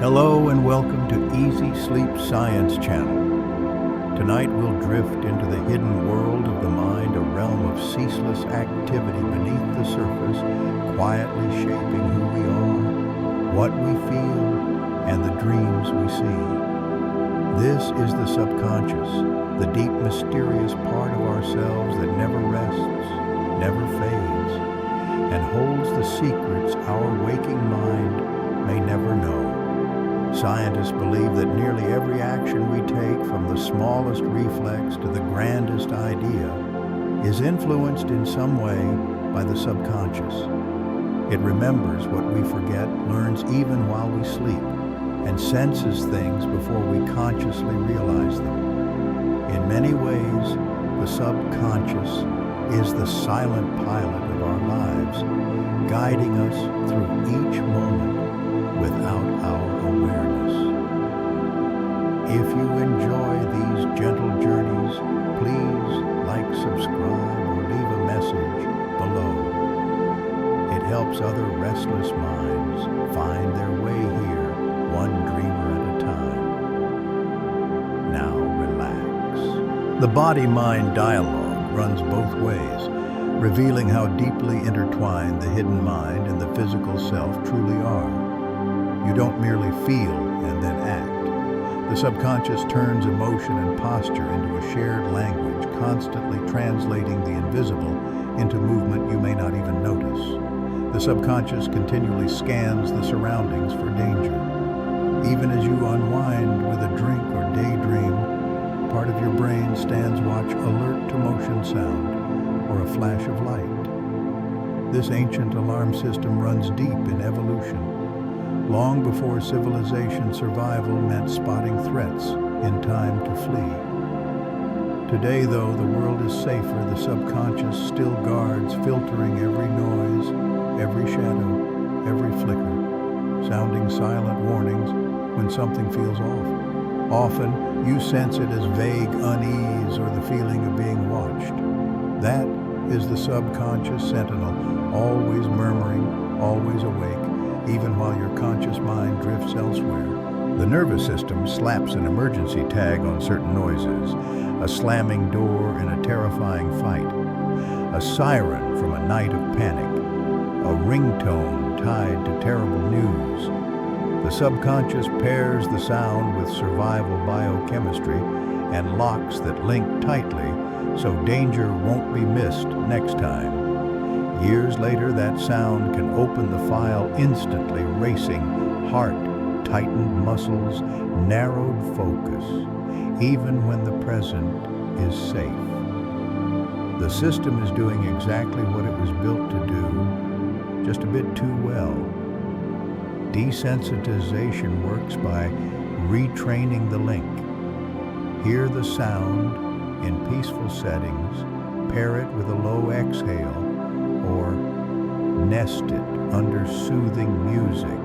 Hello and welcome to Easy Sleep Science Channel. Tonight we'll drift into the hidden world of the mind, a realm of ceaseless activity beneath the surface, quietly shaping who we are, what we feel, and the dreams we see. This is the subconscious, the deep, mysterious part of ourselves that never rests, never fades, and holds the secrets our waking mind may never know. Scientists believe that nearly every action we take, from the smallest reflex to the grandest idea, is influenced in some way by the subconscious. It remembers what we forget, learns even while we sleep, and senses things before we consciously realize them. In many ways, the subconscious is the silent pilot of our lives, guiding us through each moment without our awareness. If you enjoy these gentle journeys, please like, subscribe, or leave a message below. It helps other restless minds find their way here, one dreamer at a time. Now relax. The body-mind dialogue runs both ways, revealing how deeply intertwined the hidden mind and the physical self truly are. You don't merely feel and then act. The subconscious turns emotion and posture into a shared language, constantly translating the invisible into movement you may not even notice. The subconscious continually scans the surroundings for danger. Even as you unwind with a drink or daydream, part of your brain stands watch, alert to motion, sound, or a flash of light. This ancient alarm system runs deep in evolution. Long before civilization, survival meant spotting threats in time to flee. Today, though the world is safer, the subconscious still guards, filtering every noise, every shadow, every flicker, sounding silent warnings when something feels off. Often, you sense it as vague unease or the feeling of being watched. That is the subconscious sentinel, always murmuring, always awake, even while your conscious mind drifts elsewhere. The nervous system slaps an emergency tag on certain noises, a slamming door in a terrifying fight, a siren from a night of panic, a ringtone tied to terrible news. The subconscious pairs the sound with survival biochemistry and locks that link tightly so danger won't be missed next time. Years later, that sound can open the file instantly, racing heart, tightened muscles, narrowed focus, even when the present is safe. The system is doing exactly what it was built to do, just a bit too well. Desensitization works by retraining the link. Hear the sound in peaceful settings, pair it with a low exhale, or nest it under soothing music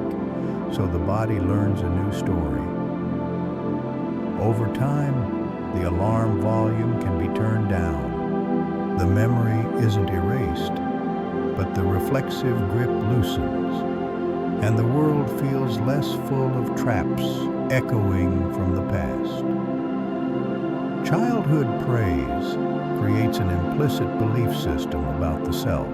so the body learns a new story. Over time, the alarm volume can be turned down. The memory isn't erased, but the reflexive grip loosens, and the world feels less full of traps echoing from the past. Childhood praise creates an implicit belief system about the self.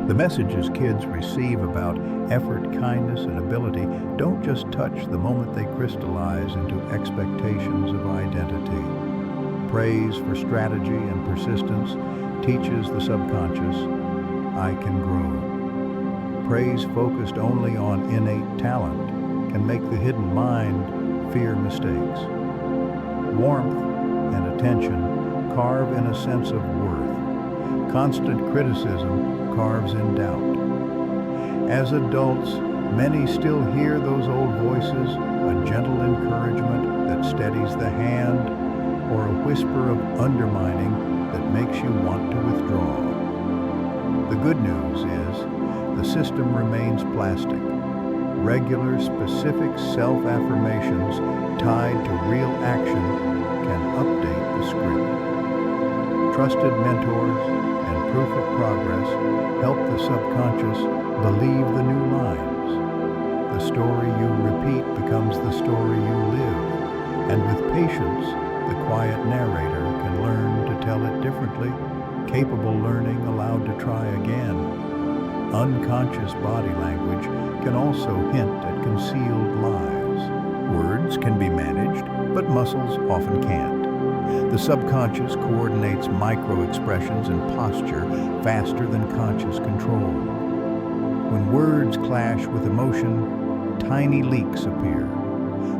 The messages kids receive about effort, kindness, and ability don't just touch the moment they crystallize into expectations of identity. Praise for strategy and persistence teaches the subconscious, I can grow. Praise focused only on innate talent can make the hidden mind fear mistakes. Warmth and attention carve in a sense of worth. Constant criticism carves in doubt. As adults, many still hear those old voices, a gentle encouragement that steadies the hand, or a whisper of undermining that makes you want to withdraw. The good news is the system remains plastic. Regular, specific self-affirmations tied to real action can update the script. Trusted mentors and proof of progress help the subconscious believe the new lines. The story you repeat becomes the story you live. And with patience, the quiet narrator can learn to tell it differently, capable learning allowed to try again. Unconscious body language can also hint at concealed lies. Words can be managed, but muscles often can't. The subconscious coordinates micro-expressions and posture faster than conscious control. When words clash with emotion, tiny leaks appear.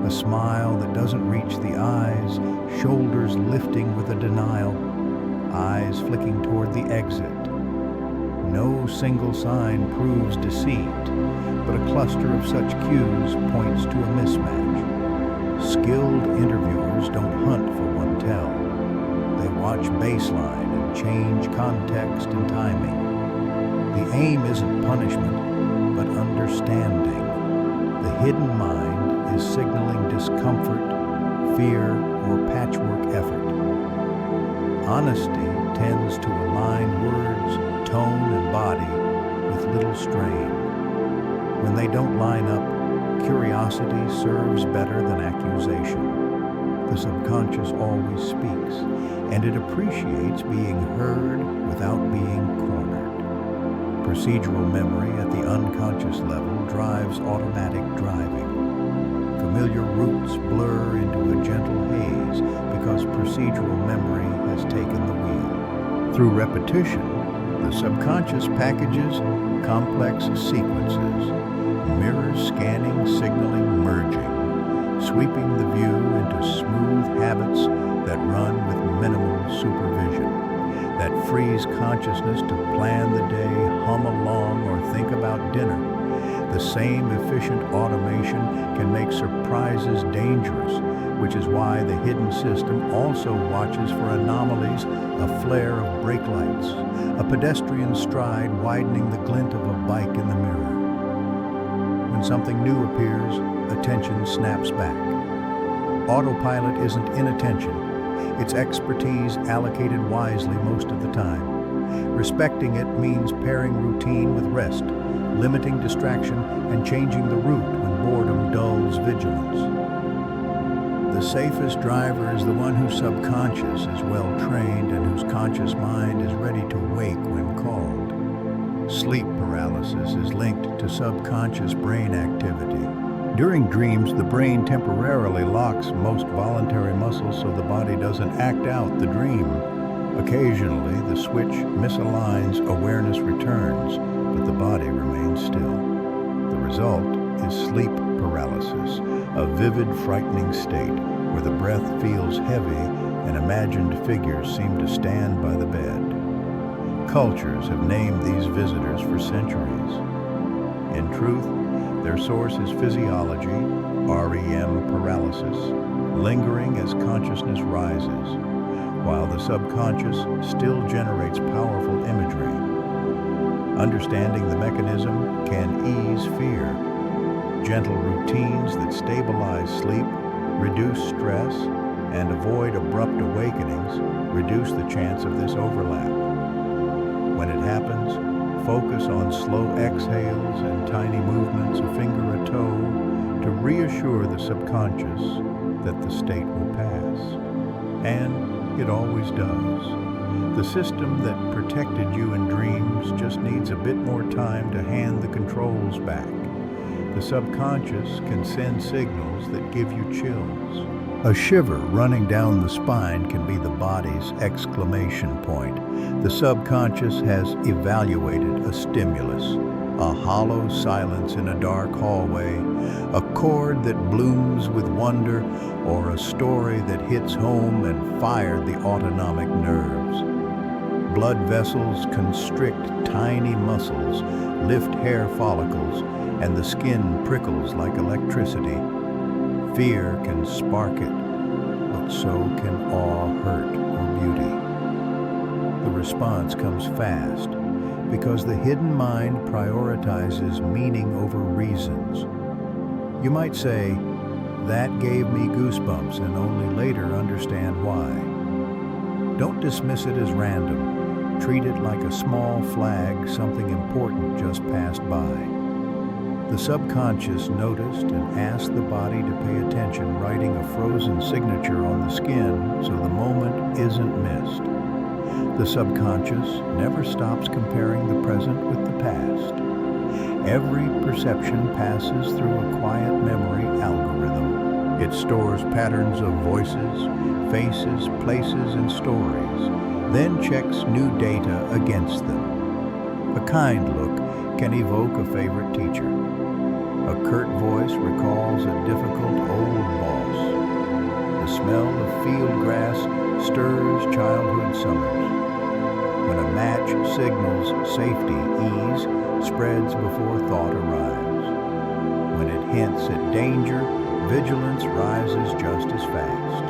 A smile that doesn't reach the eyes, shoulders lifting with a denial, eyes flicking toward the exit. No single sign proves deceit, but a cluster of such cues points to a mismatch. Skilled interviewers don't hunt for one tell. They watch baseline and change context and timing. The aim isn't punishment, but understanding. The hidden mind is signaling discomfort, fear, or patchwork effort. Honesty tends to align words, tone, and body with little strain. When they don't line up, curiosity serves better than accusation. The subconscious always speaks, and it appreciates being heard without being cornered. Procedural memory at the unconscious level drives automatic driving. Familiar routes blur into a gentle haze because procedural memory has taken the wheel. Through repetition, the subconscious packages complex sequences, mirrors scanning, signaling, merging, sweeping the view into smooth habits that run with minimal supervision, that frees consciousness to plan the day, hum along, or think about dinner. The same efficient automation can make surprises dangerous, which is why the hidden system also watches for anomalies, a flare of brake lights, a pedestrian stride widening the glint of a bike in the mirror. When something new appears, attention snaps back. Autopilot isn't inattention. It's expertise allocated wisely most of the time. Respecting it means pairing routine with rest, limiting distraction, and changing the route when boredom dulls vigilance. The safest driver is the one whose subconscious is well trained and whose conscious mind is ready to wake when called. Sleep paralysis is linked to subconscious brain activity. During dreams, the brain temporarily locks most voluntary muscles so the body doesn't act out the dream. Occasionally, the switch misaligns, awareness returns, but the body remains still. The result is sleep paralysis, a vivid, frightening state where the breath feels heavy and imagined figures seem to stand by the bed. Cultures have named these visitors for centuries. In truth, their source is physiology, REM paralysis, lingering as consciousness rises, while the subconscious still generates powerful imagery. Understanding the mechanism can ease fear. Gentle routines that stabilize sleep, reduce stress, and avoid abrupt awakenings reduce the chance of this overlap. When it happens, focus on slow exhales and tiny movements, a finger, a toe, to reassure the subconscious that the state will pass. And it always does. The system that protected you in dreams just needs a bit more time to hand the controls back. The subconscious can send signals that give you chills. A shiver running down the spine can be the body's exclamation point. The subconscious has evaluated a stimulus, a hollow silence in a dark hallway, a chord that blooms with wonder, or a story that hits home and fired the autonomic nerves. Blood vessels constrict tiny muscles, lift hair follicles, and the skin prickles like electricity. Fear can spark it, but so can awe, hurt, or beauty. The response comes fast because the hidden mind prioritizes meaning over reasons. You might say, "That gave me goosebumps," and only later understand why. Don't dismiss it as random. Treat it like a small flag, something important just passed by. The subconscious noticed and asked the body to pay attention, writing a frozen signature on the skin so the moment isn't missed. The subconscious never stops comparing the present with the past. Every perception passes through a quiet memory algorithm. It stores patterns of voices, faces, places, and stories, then checks new data against them. A kind look can evoke a favorite teacher. A curt voice recalls a difficult old boss. The smell of field grass stirs childhood summers. When a match signals safety, ease spreads before thought arrives. When it hints at danger, vigilance rises just as fast.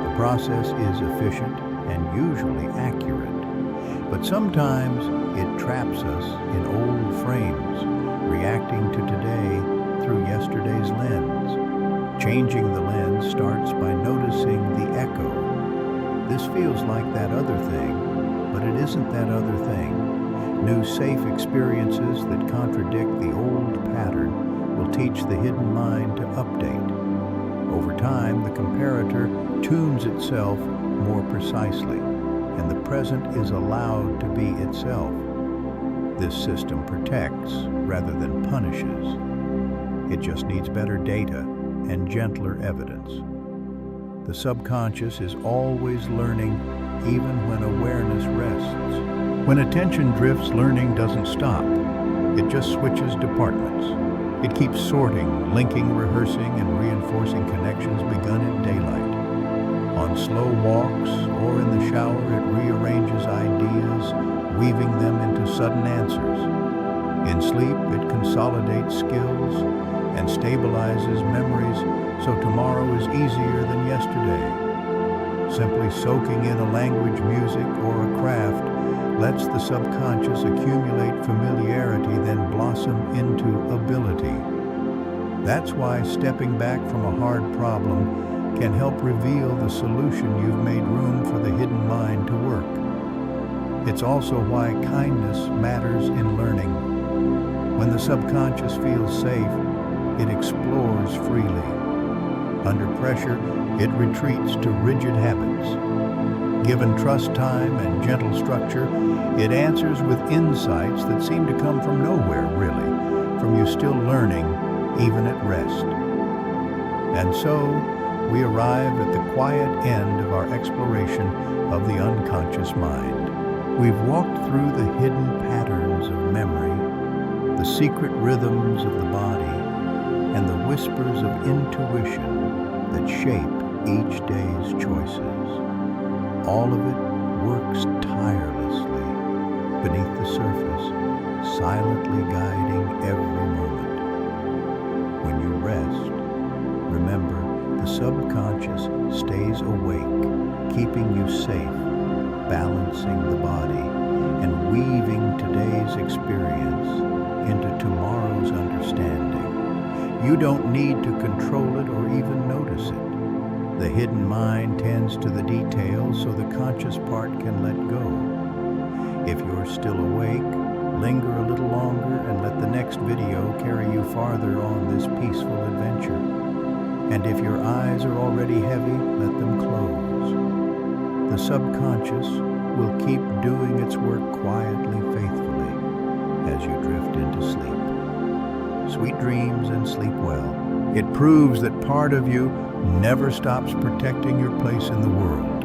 The process is efficient and usually accurate, but sometimes it traps us in old frames, reacting to today through yesterday's lens. Changing the lens starts by noticing the echo. This feels like that other thing, but it isn't that other thing. New safe experiences that contradict the old pattern will teach the hidden mind to update. Over time, the comparator tunes itself more precisely, and the present is allowed to be itself. This system protects rather than punishes. It just needs better data and gentler evidence. The subconscious is always learning, even when awareness rests. When attention drifts, learning doesn't stop. It just switches departments. It keeps sorting, linking, rehearsing, and reinforcing connections begun in daylight. On slow walks or in the shower, it rearranges ideas, weaving them into sudden answers. In sleep, it consolidates skills and stabilizes memories so tomorrow is easier than yesterday. Simply soaking in a language, music, or a craft lets the subconscious accumulate familiarity, then blossom into ability. That's why stepping back from a hard problem can help reveal the solution. You've made room for the hidden mind to work. It's also why kindness matters in learning. When the subconscious feels safe, it explores freely. Under pressure, it retreats to rigid habits. Given trust time and gentle structure, it answers with insights that seem to come from nowhere, really, from you still learning, even at rest. And so, we arrive at the quiet end of our exploration of the unconscious mind. We've walked through the hidden patterns of memory, the secret rhythms of the body, and the whispers of intuition that shape each day's choices. All of it works tirelessly beneath the surface, silently guiding every moment. When you rest, remember the subconscious stays awake, keeping you safe, balancing the body, and weaving today's experience into tomorrow's understanding. You don't need to control it or even notice it. The hidden mind tends to the details so the conscious part can let go. If you're still awake, linger a little longer and let the next video carry you farther on this peaceful adventure. And if your eyes are already heavy, let them close. The subconscious will keep doing its work quietly, faithfully, as you drift into sleep. Sweet dreams and sleep well. It proves that part of you never stops protecting your place in the world.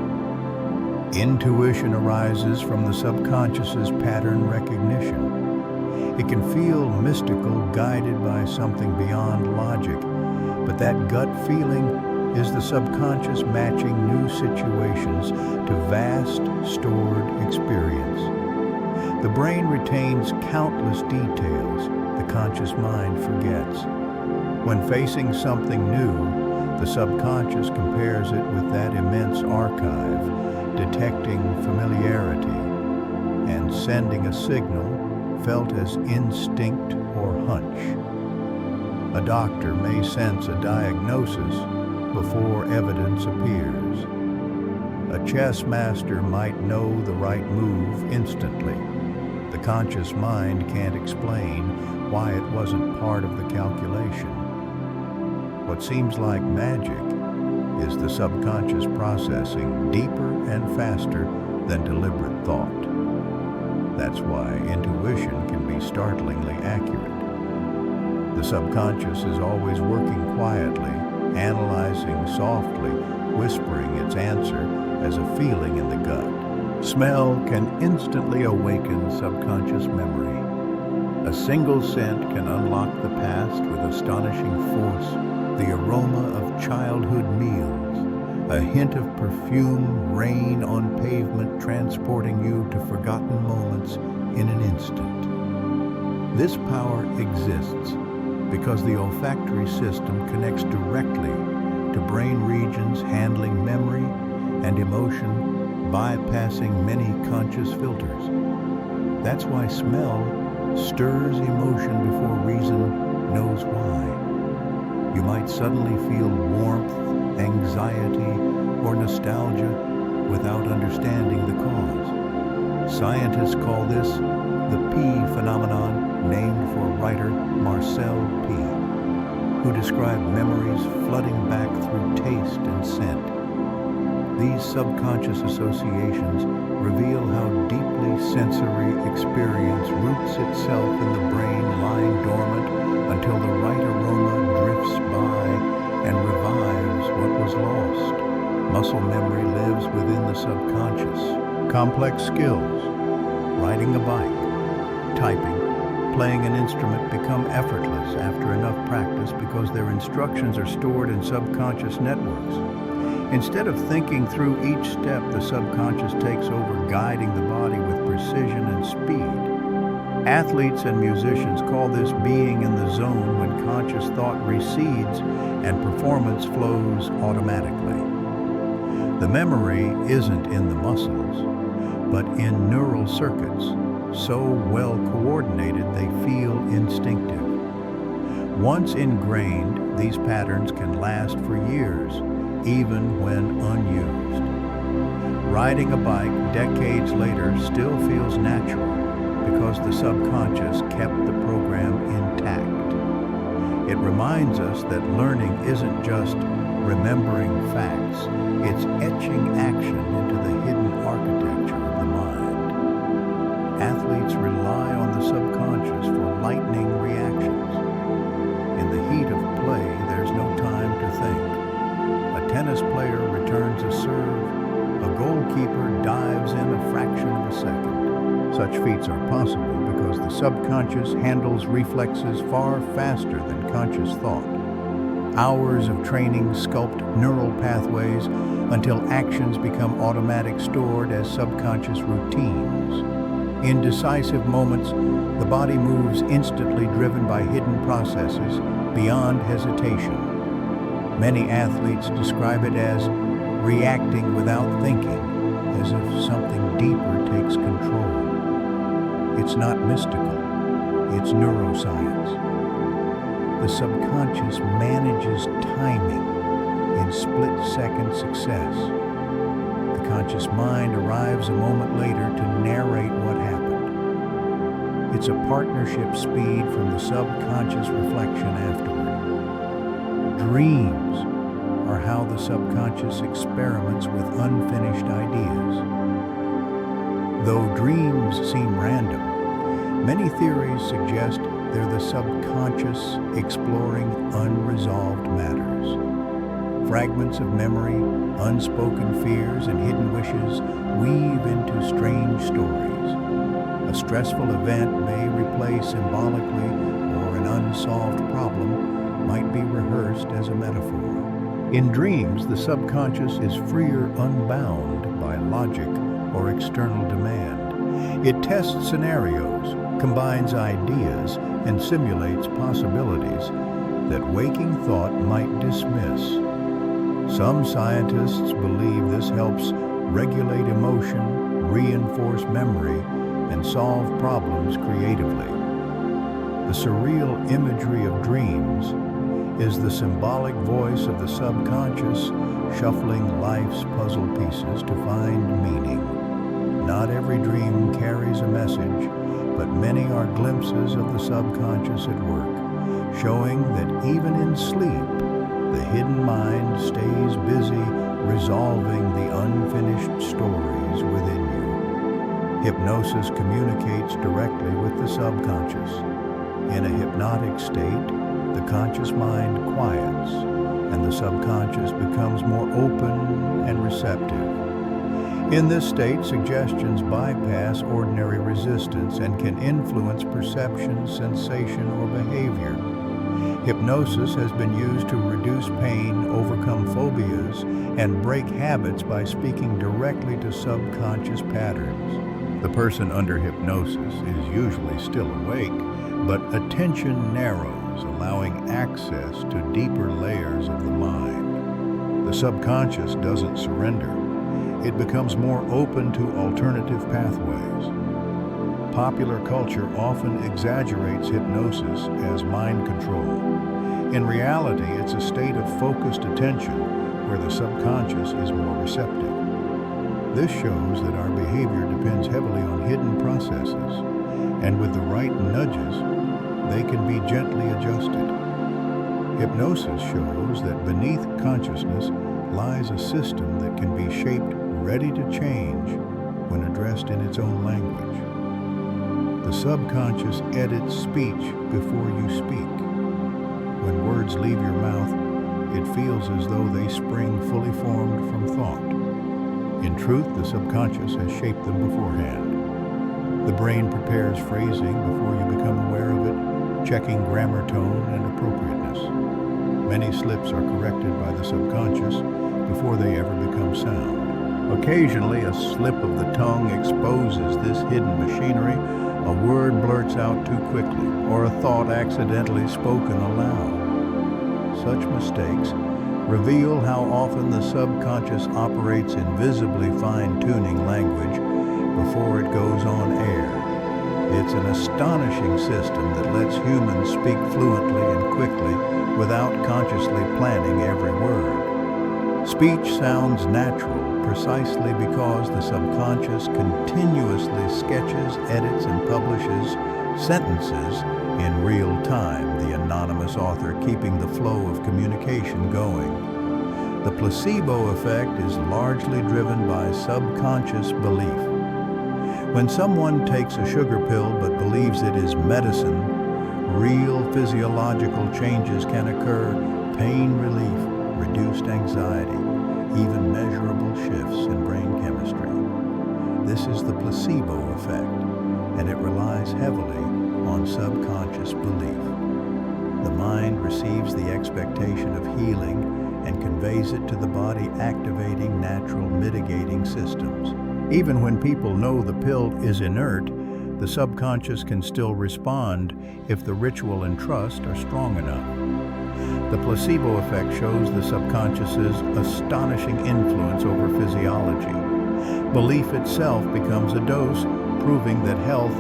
Intuition arises from the subconscious's pattern recognition. It can feel mystical, guided by something beyond logic, but that gut feeling is the subconscious matching new situations to vast, stored experience. The brain retains countless details the conscious mind forgets. When facing something new, the subconscious compares it with that immense archive, detecting familiarity and sending a signal felt as instinct or hunch. A doctor may sense a diagnosis before evidence appears. A chess master might know the right move instantly. The conscious mind can't explain why it wasn't part of the calculation. What seems like magic is the subconscious processing deeper and faster than deliberate thought. That's why intuition can be startlingly accurate. The subconscious is always working quietly, analyzing softly, whispering its answer as a feeling in the gut. Smell can instantly awaken subconscious memory. A single scent can unlock the past with astonishing force. The aroma of childhood meals, a hint of perfume, rain on pavement transporting you to forgotten moments in an instant. This power exists because the olfactory system connects directly to brain regions handling memory and emotion, bypassing many conscious filters. That's why smell stirs emotion before reason knows why. You might suddenly feel warmth, anxiety, or nostalgia without understanding the cause. Scientists call this the P phenomenon, named for writer Marcel P, who described memories flooding back through taste and scent. These subconscious associations reveal how deeply sensory experience roots itself in the brain, lying dormant until the right aroma drifts by and revives what was lost. Muscle memory lives within the subconscious. Complex skills, riding a bike, typing, playing an instrument become effortless after enough practice because their instructions are stored in subconscious networks. Instead of thinking through each step, the subconscious takes over, guiding the body with precision and speed. Athletes and musicians call this being in the zone when conscious thought recedes and performance flows automatically. The memory isn't in the muscles, but in neural circuits, so well coordinated they feel instinctive. Once ingrained, these patterns can last for years, even when unused. Riding a bike decades later still feels natural because the subconscious kept the program intact. It reminds us that learning isn't just remembering facts, it's etching action into the hidden architecture of the mind. Athletes rely on the subconscious for lightning reactions. In the heat of play, there's no time to think. A tennis player returns a serve, a goalkeeper dives in a fraction of a second. Such feats are possible because the subconscious handles reflexes far faster than conscious thought. Hours of training sculpt neural pathways until actions become automatic, stored as subconscious routines. In decisive moments, the body moves instantly, driven by hidden processes beyond hesitation. Many athletes describe it as reacting without thinking, as if something deeper takes control. It's not mystical, it's neuroscience. The subconscious manages timing in split-second success. The conscious mind arrives a moment later to narrate what happened. It's a partnership speed from the subconscious reflection afterward. Dreams are how the subconscious experiments with unfinished ideas. Though dreams seem random, many theories suggest they're the subconscious exploring unresolved matters. Fragments of memory, unspoken fears, and hidden wishes weave into strange stories. A stressful event may replay symbolically, or an unsolved problem might be rehearsed as a metaphor. In dreams, the subconscious is freer, unbound by logic or external demand. It tests scenarios, combines ideas, and simulates possibilities that waking thought might dismiss. Some scientists believe this helps regulate emotion, reinforce memory, and solve problems creatively. The surreal imagery of dreams is the symbolic voice of the subconscious shuffling life's puzzle pieces to find meaning. Not every dream carries a message, but many are glimpses of the subconscious at work, showing that even in sleep, the hidden mind stays busy resolving the unfinished stories within you. Hypnosis communicates directly with the subconscious. In a hypnotic state, the conscious mind quiets, and the subconscious becomes more open and receptive. In this state, suggestions bypass ordinary resistance and can influence perception, sensation, or behavior. Hypnosis has been used to reduce pain, overcome phobias, and break habits by speaking directly to subconscious patterns. The person under hypnosis is usually still awake, but attention narrows, allowing access to deeper layers of the mind. The subconscious doesn't surrender. It becomes more open to alternative pathways. Popular culture often exaggerates hypnosis as mind control. In reality, it's a state of focused attention where the subconscious is more receptive. This shows that our behavior depends heavily on hidden processes, and with the right nudges, they can be gently adjusted. Hypnosis shows that beneath consciousness lies a system that can be shaped, ready to change when addressed in its own language. The subconscious edits speech before you speak. When words leave your mouth, it feels as though they spring fully formed from thought. In truth, the subconscious has shaped them beforehand. The brain prepares phrasing before you become aware of it, checking grammar, tone, and appropriateness. Many slips are corrected by the subconscious before they ever become sound. Occasionally, a slip of the tongue exposes this hidden machinery. A word blurts out too quickly, or a thought accidentally spoken aloud. Such mistakes reveal how often the subconscious operates invisibly fine-tuning language before it goes on air. It's an astonishing system that lets humans speak fluently and quickly without consciously planning every word. Speech sounds natural precisely because the subconscious continuously sketches, edits, and publishes sentences in real time, the anonymous author keeping the flow of communication going. The placebo effect is largely driven by subconscious belief. When someone takes a sugar pill but believes it is medicine, real physiological changes can occur: pain relief, reduced anxiety, even measurable shifts in brain chemistry. This is the placebo effect, and it relies heavily on subconscious belief. The mind receives the expectation of healing and conveys it to the body, activating natural mitigating systems. Even when people know the pill is inert, the subconscious can still respond if the ritual and trust are strong enough. The placebo effect shows the subconscious's astonishing influence over physiology. Belief itself becomes a dose, proving that health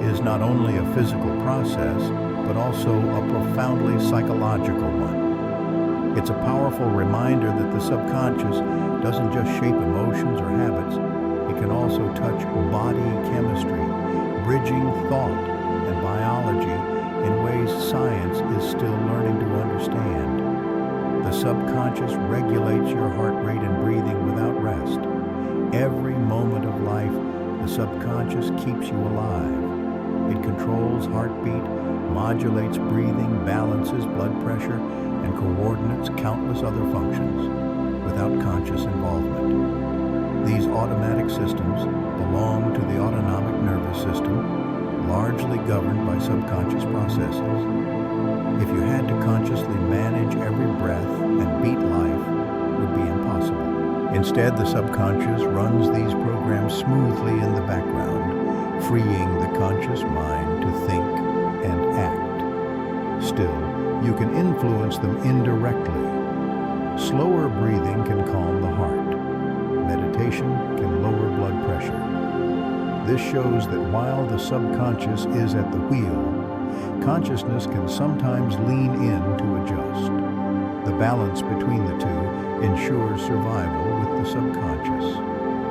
is not only a physical process, but also a profoundly psychological one. It's a powerful reminder that the subconscious doesn't just shape emotions or habits, it can also touch body chemistry, bridging thought and biology in ways science is still learning to understand. The subconscious regulates your heart rate and breathing without rest. Every moment of life, the subconscious keeps you alive. It controls heartbeat, modulates breathing, balances blood pressure, and coordinates countless other functions without conscious involvement. These automatic systems belong to the autonomic nervous system, largely governed by subconscious processes. If you had to consciously manage every breath and beat life, it would be impossible. Instead, the subconscious runs these programs smoothly in the background, freeing the conscious mind to think and act. Still, you can influence them indirectly. Slower breathing can calm the heart. Meditation can lower blood pressure. This shows that while the subconscious is at the wheel, consciousness can sometimes lean in to adjust. The balance between the two ensures survival with the subconscious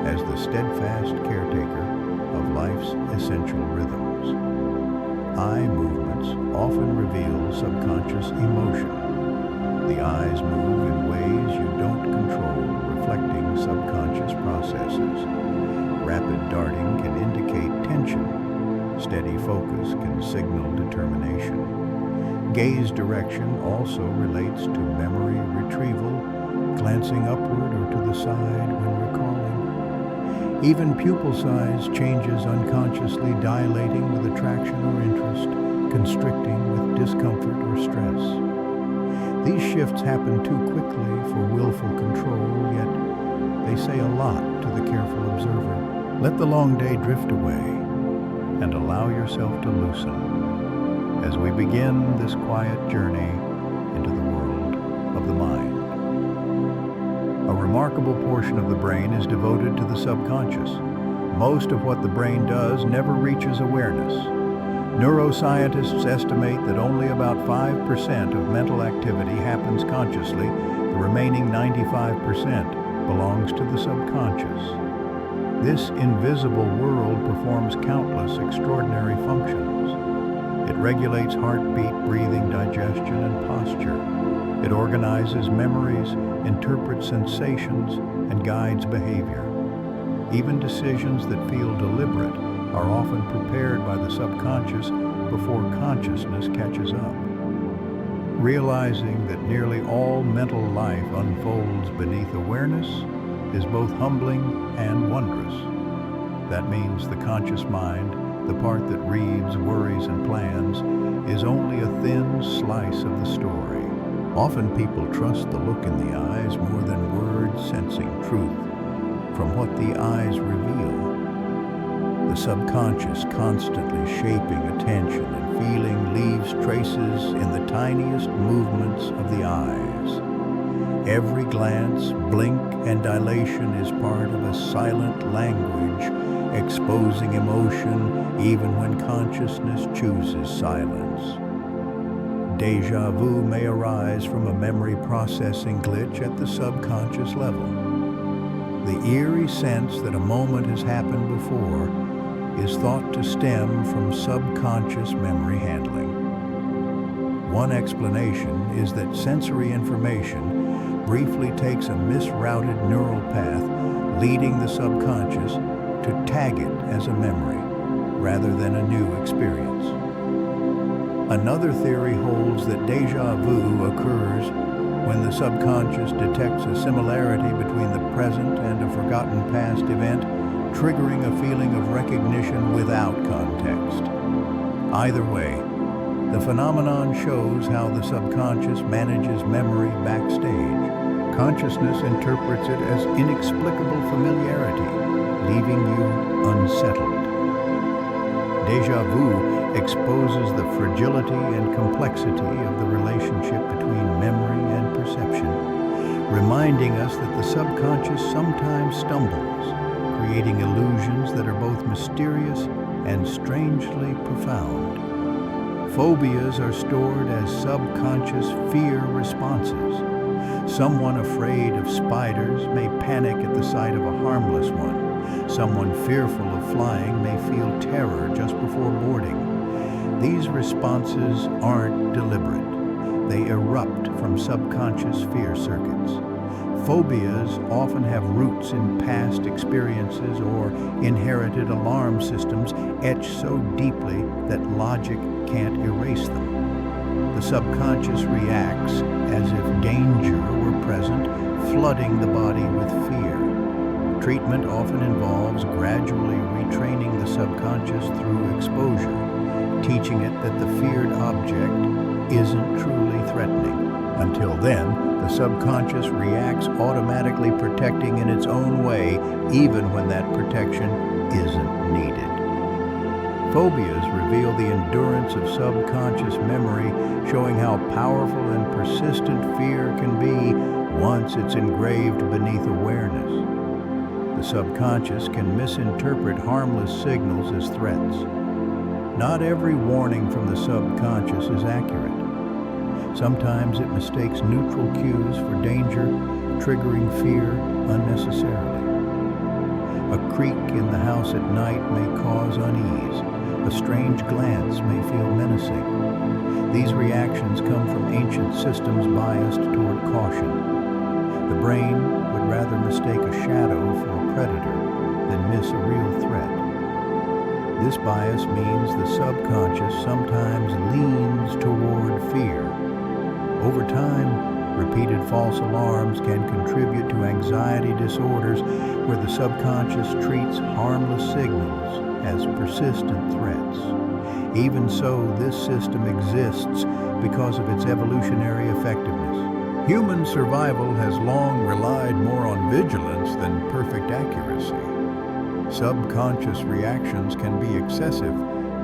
as the steadfast caretaker of life's essential rhythms. eye movements often reveal subconscious emotion. The eyes move in ways you don't control, reflecting subconscious processes. Rapid darting can indicate tension. Steady focus can signal determination. Gaze direction also relates to memory retrieval, glancing upward or to the side when recalling. Even pupil size changes unconsciously, dilating with attraction or interest, constricting with discomfort or stress. These shifts happen too quickly for willful control, yet they say a lot to the careful observer. Let the long day drift away and allow yourself to loosen as we begin this quiet journey into the world of the mind. A remarkable portion of the brain is devoted to the subconscious. Most of what the brain does never reaches awareness. Neuroscientists estimate that only about 5% of mental activity happens consciously. The remaining 95% belongs to the subconscious. This invisible world performs countless extraordinary functions. It regulates heartbeat, breathing, digestion, and posture. It organizes memories, interprets sensations, and guides behavior. Even decisions that feel deliberate are often prepared by the subconscious before consciousness catches up. Realizing that nearly all mental life unfolds beneath awareness is both humbling and wondrous. That means the conscious mind, the part that reads, worries, and plans, is only a thin slice of the story. Often people trust the look in the eyes more than words, sensing truth from what the eyes reveal. The subconscious, constantly shaping attention and feeling, leaves traces in the tiniest movements of the eyes. Every glance, blink, and dilation is part of a silent language, exposing emotion even when consciousness chooses silence. Déjà vu may arise from a memory processing glitch at the subconscious level. The eerie sense that a moment has happened before is thought to stem from subconscious memory handling. One explanation is that sensory information briefly takes a misrouted neural path, leading the subconscious to tag it as a memory rather than a new experience. Another theory holds that déjà vu occurs when the subconscious detects a similarity between the present and a forgotten past event, triggering a feeling of recognition without context. Either way, the phenomenon shows how the subconscious manages memory backstage. Consciousness interprets it as inexplicable familiarity, leaving you unsettled. Déjà vu exposes the fragility and complexity of the relationship between memory and perception, reminding us that the subconscious sometimes stumbles, creating illusions that are both mysterious and strangely profound. Phobias are stored as subconscious fear responses. Someone afraid of spiders may panic at the sight of a harmless one. Someone fearful of flying may feel terror just before boarding. These responses aren't deliberate. They erupt from subconscious fear circuits. Phobias often have roots in past experiences or inherited alarm systems etched so deeply that logic can't erase them. The subconscious reacts as if danger were present, flooding the body with fear. Treatment often involves gradually retraining the subconscious through exposure, teaching it that the feared object isn't truly threatening. Until then, the subconscious reacts automatically, protecting in its own way, even when that protection isn't needed. Phobias reveal the endurance of subconscious memory, showing how powerful and persistent fear can be once it's engraved beneath awareness. The subconscious can misinterpret harmless signals as threats. Not every warning from the subconscious is accurate. Sometimes it mistakes neutral cues for danger, triggering fear unnecessarily. A creak in the house at night may cause unease, A strange glance may feel menacing. These reactions come from ancient systems biased toward caution. The brain would rather mistake a shadow for a predator than miss a real threat. This bias means the subconscious sometimes leans toward fear. Over time, repeated false alarms can contribute to anxiety disorders where the subconscious treats harmless signals as persistent threats. Even so, this system exists because of its evolutionary effectiveness. Human survival has long relied more on vigilance than perfect accuracy. Subconscious reactions can be excessive,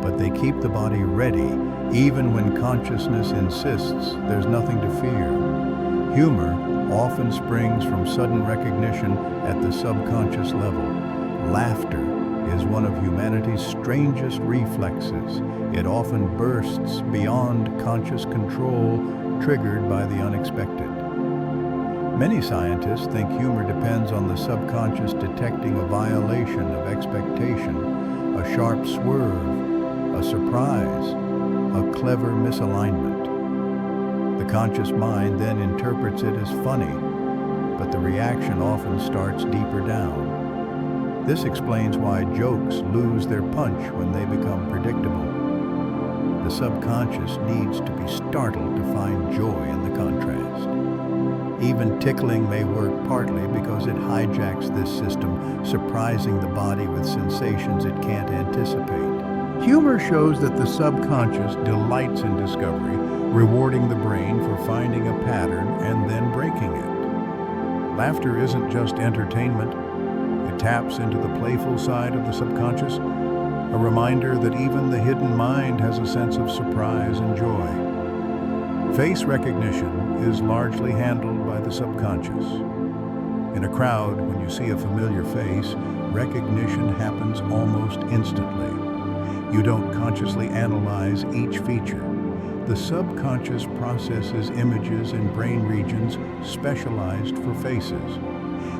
but they keep the body ready, even when consciousness insists there's nothing to fear. Humor often springs from sudden recognition at the subconscious level. Laughter is one of humanity's strangest reflexes. It often bursts beyond conscious control, triggered by the unexpected. Many scientists think humor depends on the subconscious detecting a violation of expectation, a sharp swerve, a surprise, a clever misalignment. The conscious mind then interprets it as funny, but the reaction often starts deeper down. This explains why jokes lose their punch when they become predictable. The subconscious needs to be startled to find joy in the contrast. Even tickling may work partly because it hijacks this system, surprising the body with sensations it can't anticipate. Humor shows that the subconscious delights in discovery, rewarding the brain for finding a pattern and then breaking it. Laughter isn't just entertainment. It taps into the playful side of the subconscious, a reminder that even the hidden mind has a sense of surprise and joy. Face recognition is largely handled by the subconscious. In a crowd, when you see a familiar face, recognition happens almost instantly. You don't consciously analyze each feature. The subconscious processes images in brain regions specialized for faces.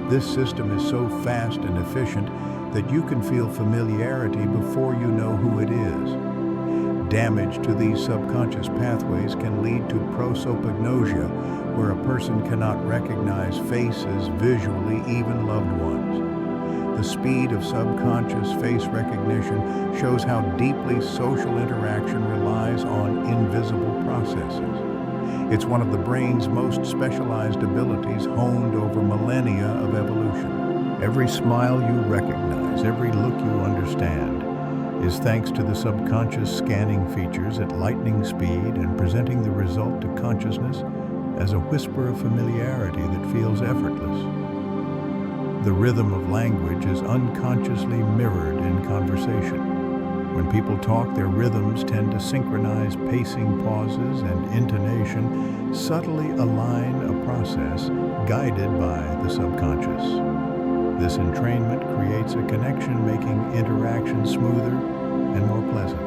This system is so fast and efficient that you can feel familiarity before you know who it is. Damage to these subconscious pathways can lead to prosopagnosia, where a person cannot recognize faces visually, even loved ones. The speed of subconscious face recognition shows how deeply social interaction relies on invisible processes. It's one of the brain's most specialized abilities, honed over millennia of evolution. Every smile you recognize, every look you understand, is thanks to the subconscious scanning features at lightning speed and presenting the result to consciousness as a whisper of familiarity that feels effortless. The rhythm of language is unconsciously mirrored in conversation. When people talk, their rhythms tend to synchronize pacing, pauses, and intonation, subtly align a process guided by the subconscious. This entrainment creates a connection, making interaction smoother and more pleasant.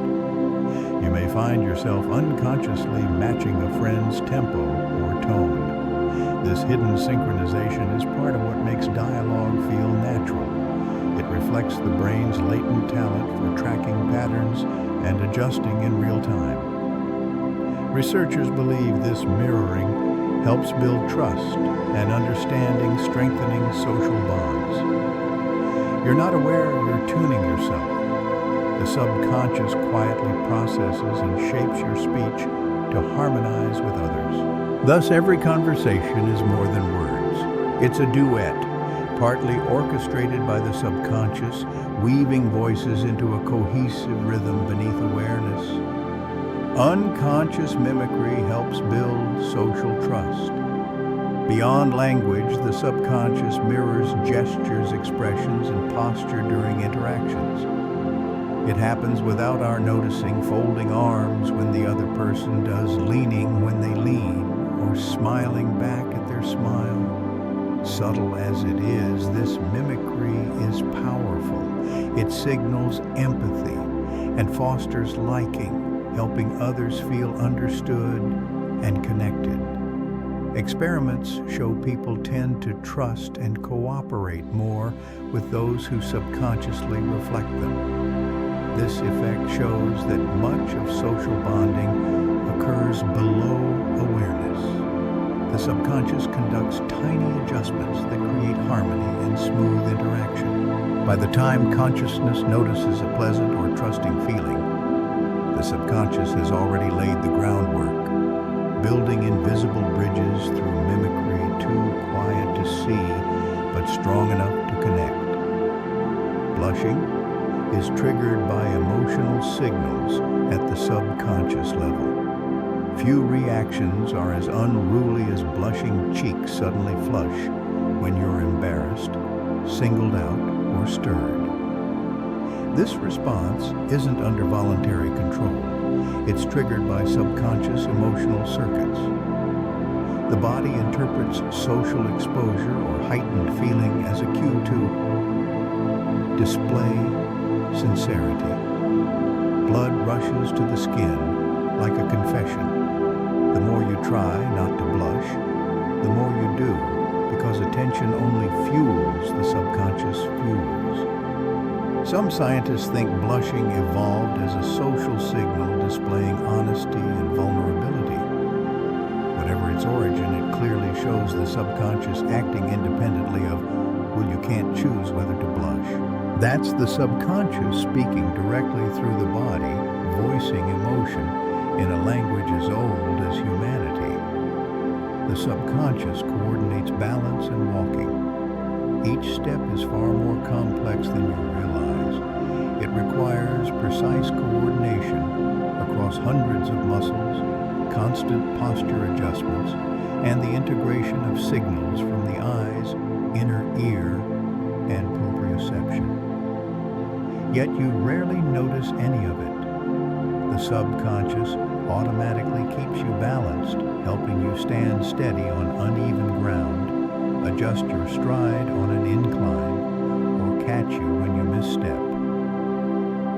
You may find yourself unconsciously matching a friend's tempo or tone. This hidden synchronization is part of what makes dialogue feel natural. It reflects the brain's latent talent for tracking patterns and adjusting in real time. Researchers believe this mirroring helps build trust and understanding, strengthening social bonds. You're not aware you're tuning yourself. The subconscious quietly processes and shapes your speech to harmonize with others. Thus, every conversation is more than words. It's a duet, partly orchestrated by the subconscious, weaving voices into a cohesive rhythm beneath awareness. Unconscious mimicry helps build social trust. Beyond language, the subconscious mirrors gestures, expressions, and posture during interactions. It happens without our noticing, folding arms when the other person does, leaning when they lean, or smiling back at their smile. Subtle as it is, this mimicry is powerful. It signals empathy and fosters liking, helping others feel understood and connected. Experiments show people tend to trust and cooperate more with those who subconsciously reflect them. This effect shows that much of social bonding occurs below awareness. The subconscious conducts tiny adjustments that create harmony and smooth interaction. By the time consciousness notices a pleasant or trusting feeling, the subconscious has already laid the groundwork, building invisible bridges through mimicry too quiet to see, but strong enough to connect. Blushing is triggered by emotional signals at the subconscious level. Few reactions are as unruly as blushing cheeks suddenly flush when you're embarrassed, singled out, or stirred. This response isn't under voluntary control. It's triggered by subconscious emotional circuits. The body interprets social exposure or heightened feeling as a cue to display sincerity. Blood rushes to the skin like a confession. The more you try not to blush, the more you do, because attention only fuels the subconscious fuels. Some scientists think blushing evolved as a social signal displaying honesty and vulnerability. Whatever its origin, it clearly shows the subconscious acting independently of, well, you can't choose whether to blush. That's the subconscious speaking directly through the body, voicing emotion in a language as old as humanity. The subconscious coordinates balance and walking. Each step is far more complex than you realize. It requires precise coordination across hundreds of muscles, constant posture adjustments, and the integration of signals from the eyes, inner ear, and proprioception. Yet you rarely notice any of it. The subconscious automatically keeps you balanced, helping you stand steady on uneven ground, adjust your stride on an incline, or catch you when you misstep.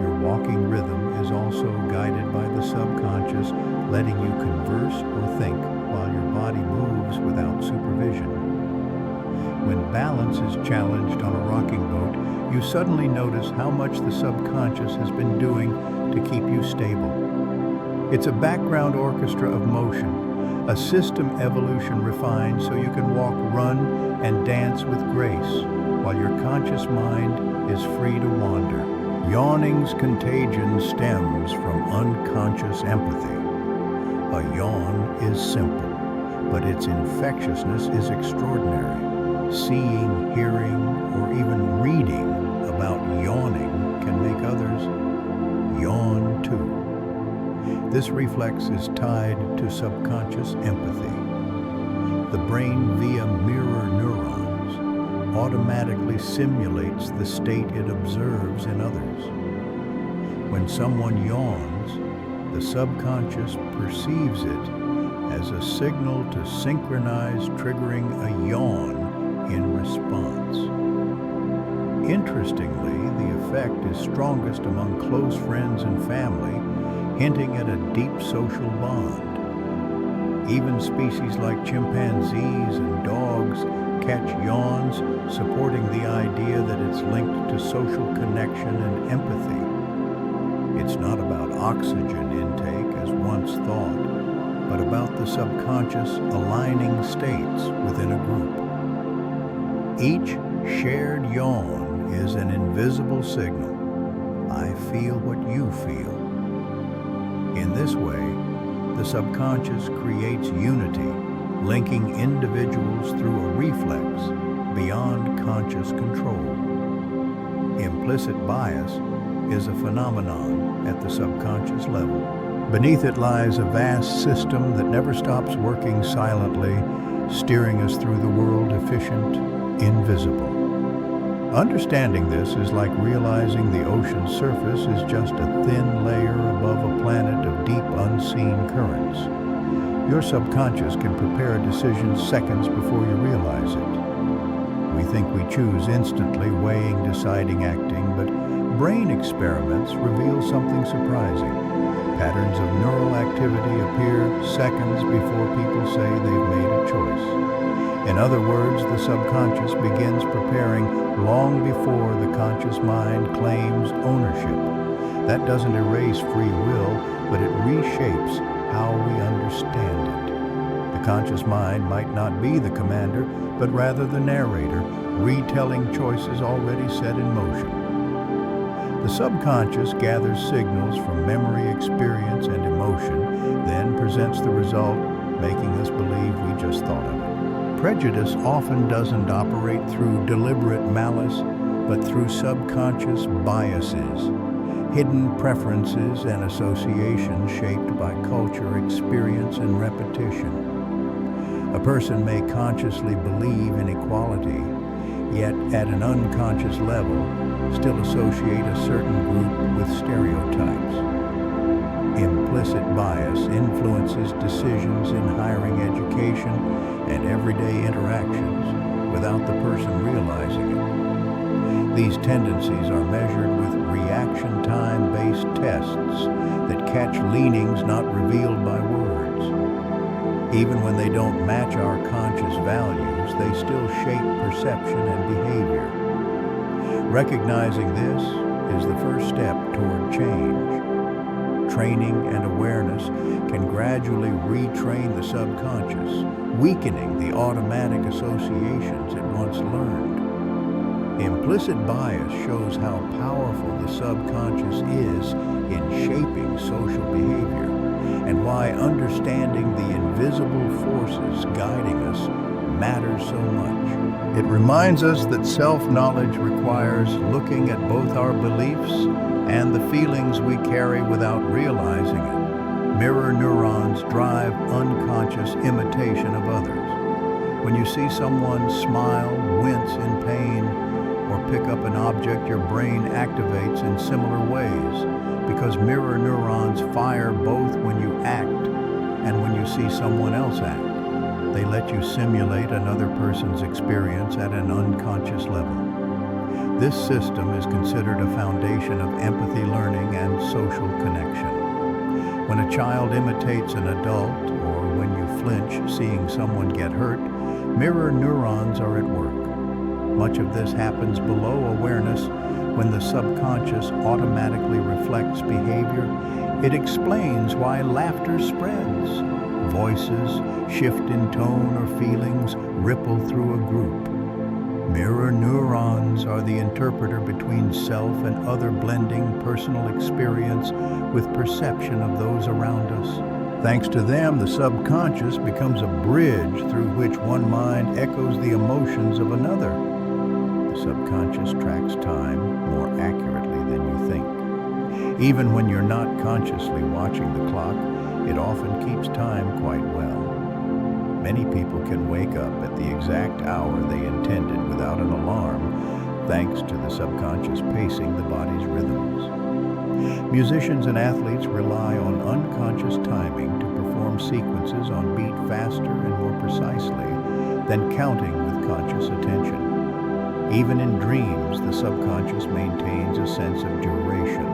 Your walking rhythm is also guided by the subconscious, letting you converse or think while your body moves without supervision. When balance is challenged on a rocking boat, you suddenly notice how much the subconscious has been doing to keep you stable. It's a background orchestra of motion, a system evolution refined so you can walk, run, and dance with grace, while your conscious mind is free to wander. Yawning's contagion stems from unconscious empathy. A yawn is simple, but its infectiousness is extraordinary. Seeing, hearing, or even reading about yawning can make others yawn too. This reflex is tied to subconscious empathy. The brain, via mirror neurons, automatically simulates the state it observes in others. When someone yawns, the subconscious perceives it as a signal to synchronize, triggering a yawn in response. Interestingly, the effect is strongest among close friends and family, hinting at a deep social bond. Even species like chimpanzees and dogs catch yawns, supporting the idea that it's linked to social connection and empathy. It's not about oxygen intake as once thought, but about the subconscious aligning states within a group. Each shared yawn is an invisible signal. I feel what you feel. In this way, the subconscious creates unity, linking individuals through a reflex beyond conscious control. Implicit bias is a phenomenon at the subconscious level. Beneath it lies a vast system that never stops working silently, steering us through the world efficient, invisible. Understanding this is like realizing the ocean's surface is just a thin layer above a planet of deep unseen currents. Your subconscious can prepare a decision seconds before you realize it. We think we choose instantly, weighing, deciding, acting, but brain experiments reveal something surprising. Patterns of neural activity appear seconds before people say they've made a choice. In other words, the subconscious begins preparing long before the conscious mind claims ownership. That doesn't erase free will, but it reshapes how we understand it. The conscious mind might not be the commander, but rather the narrator, retelling choices already set in motion. The subconscious gathers signals from memory, experience, and emotion, then presents the result, making us believe we just thought of it. Prejudice often doesn't operate through deliberate malice, but through subconscious biases, hidden preferences and associations shaped by culture, experience, and repetition. A person may consciously believe in equality, yet at an unconscious level, still associate a certain group with stereotypes. Implicit bias influences decisions in hiring, education, and everyday interactions without the person realizing it. These tendencies are measured with reaction time-based tests that catch leanings not revealed by words. Even when they don't match our conscious values, they still shape perception and behavior. Recognizing this is the first step toward change. Training and awareness can gradually retrain the subconscious, weakening the automatic associations it once learned. Implicit bias shows how powerful the subconscious is in shaping social behavior, and why understanding the invisible forces guiding us matters so much. It reminds us that self-knowledge requires looking at both our beliefs and the feelings we carry without realizing it. Mirror neurons drive unconscious imitation of others. When you see someone smile, wince in pain, or pick up an object, your brain activates in similar ways, because mirror neurons fire both when you act and when you see someone else act. They let you simulate another person's experience at an unconscious level. This system is considered a foundation of empathy learning and social connection. When a child imitates an adult, or when you flinch seeing someone get hurt, mirror neurons are at work. Much of this happens below awareness when the subconscious automatically reflects behavior. It explains why laughter spreads. Voices shift in tone or feelings ripple through a group. Mirror neurons are the interpreter between self and other, blending personal experience with perception of those around us. Thanks to them, the subconscious becomes a bridge through which one mind echoes the emotions of another. The subconscious tracks time more accurately than you think. Even when you're not consciously watching the clock, it often keeps time quite well. Many people can wake up at the exact hour they intended without an alarm, thanks to the subconscious pacing the body's rhythms. Musicians and athletes rely on unconscious timing to perform sequences on beat faster and more precisely than counting with conscious attention. Even in dreams, the subconscious maintains a sense of duration.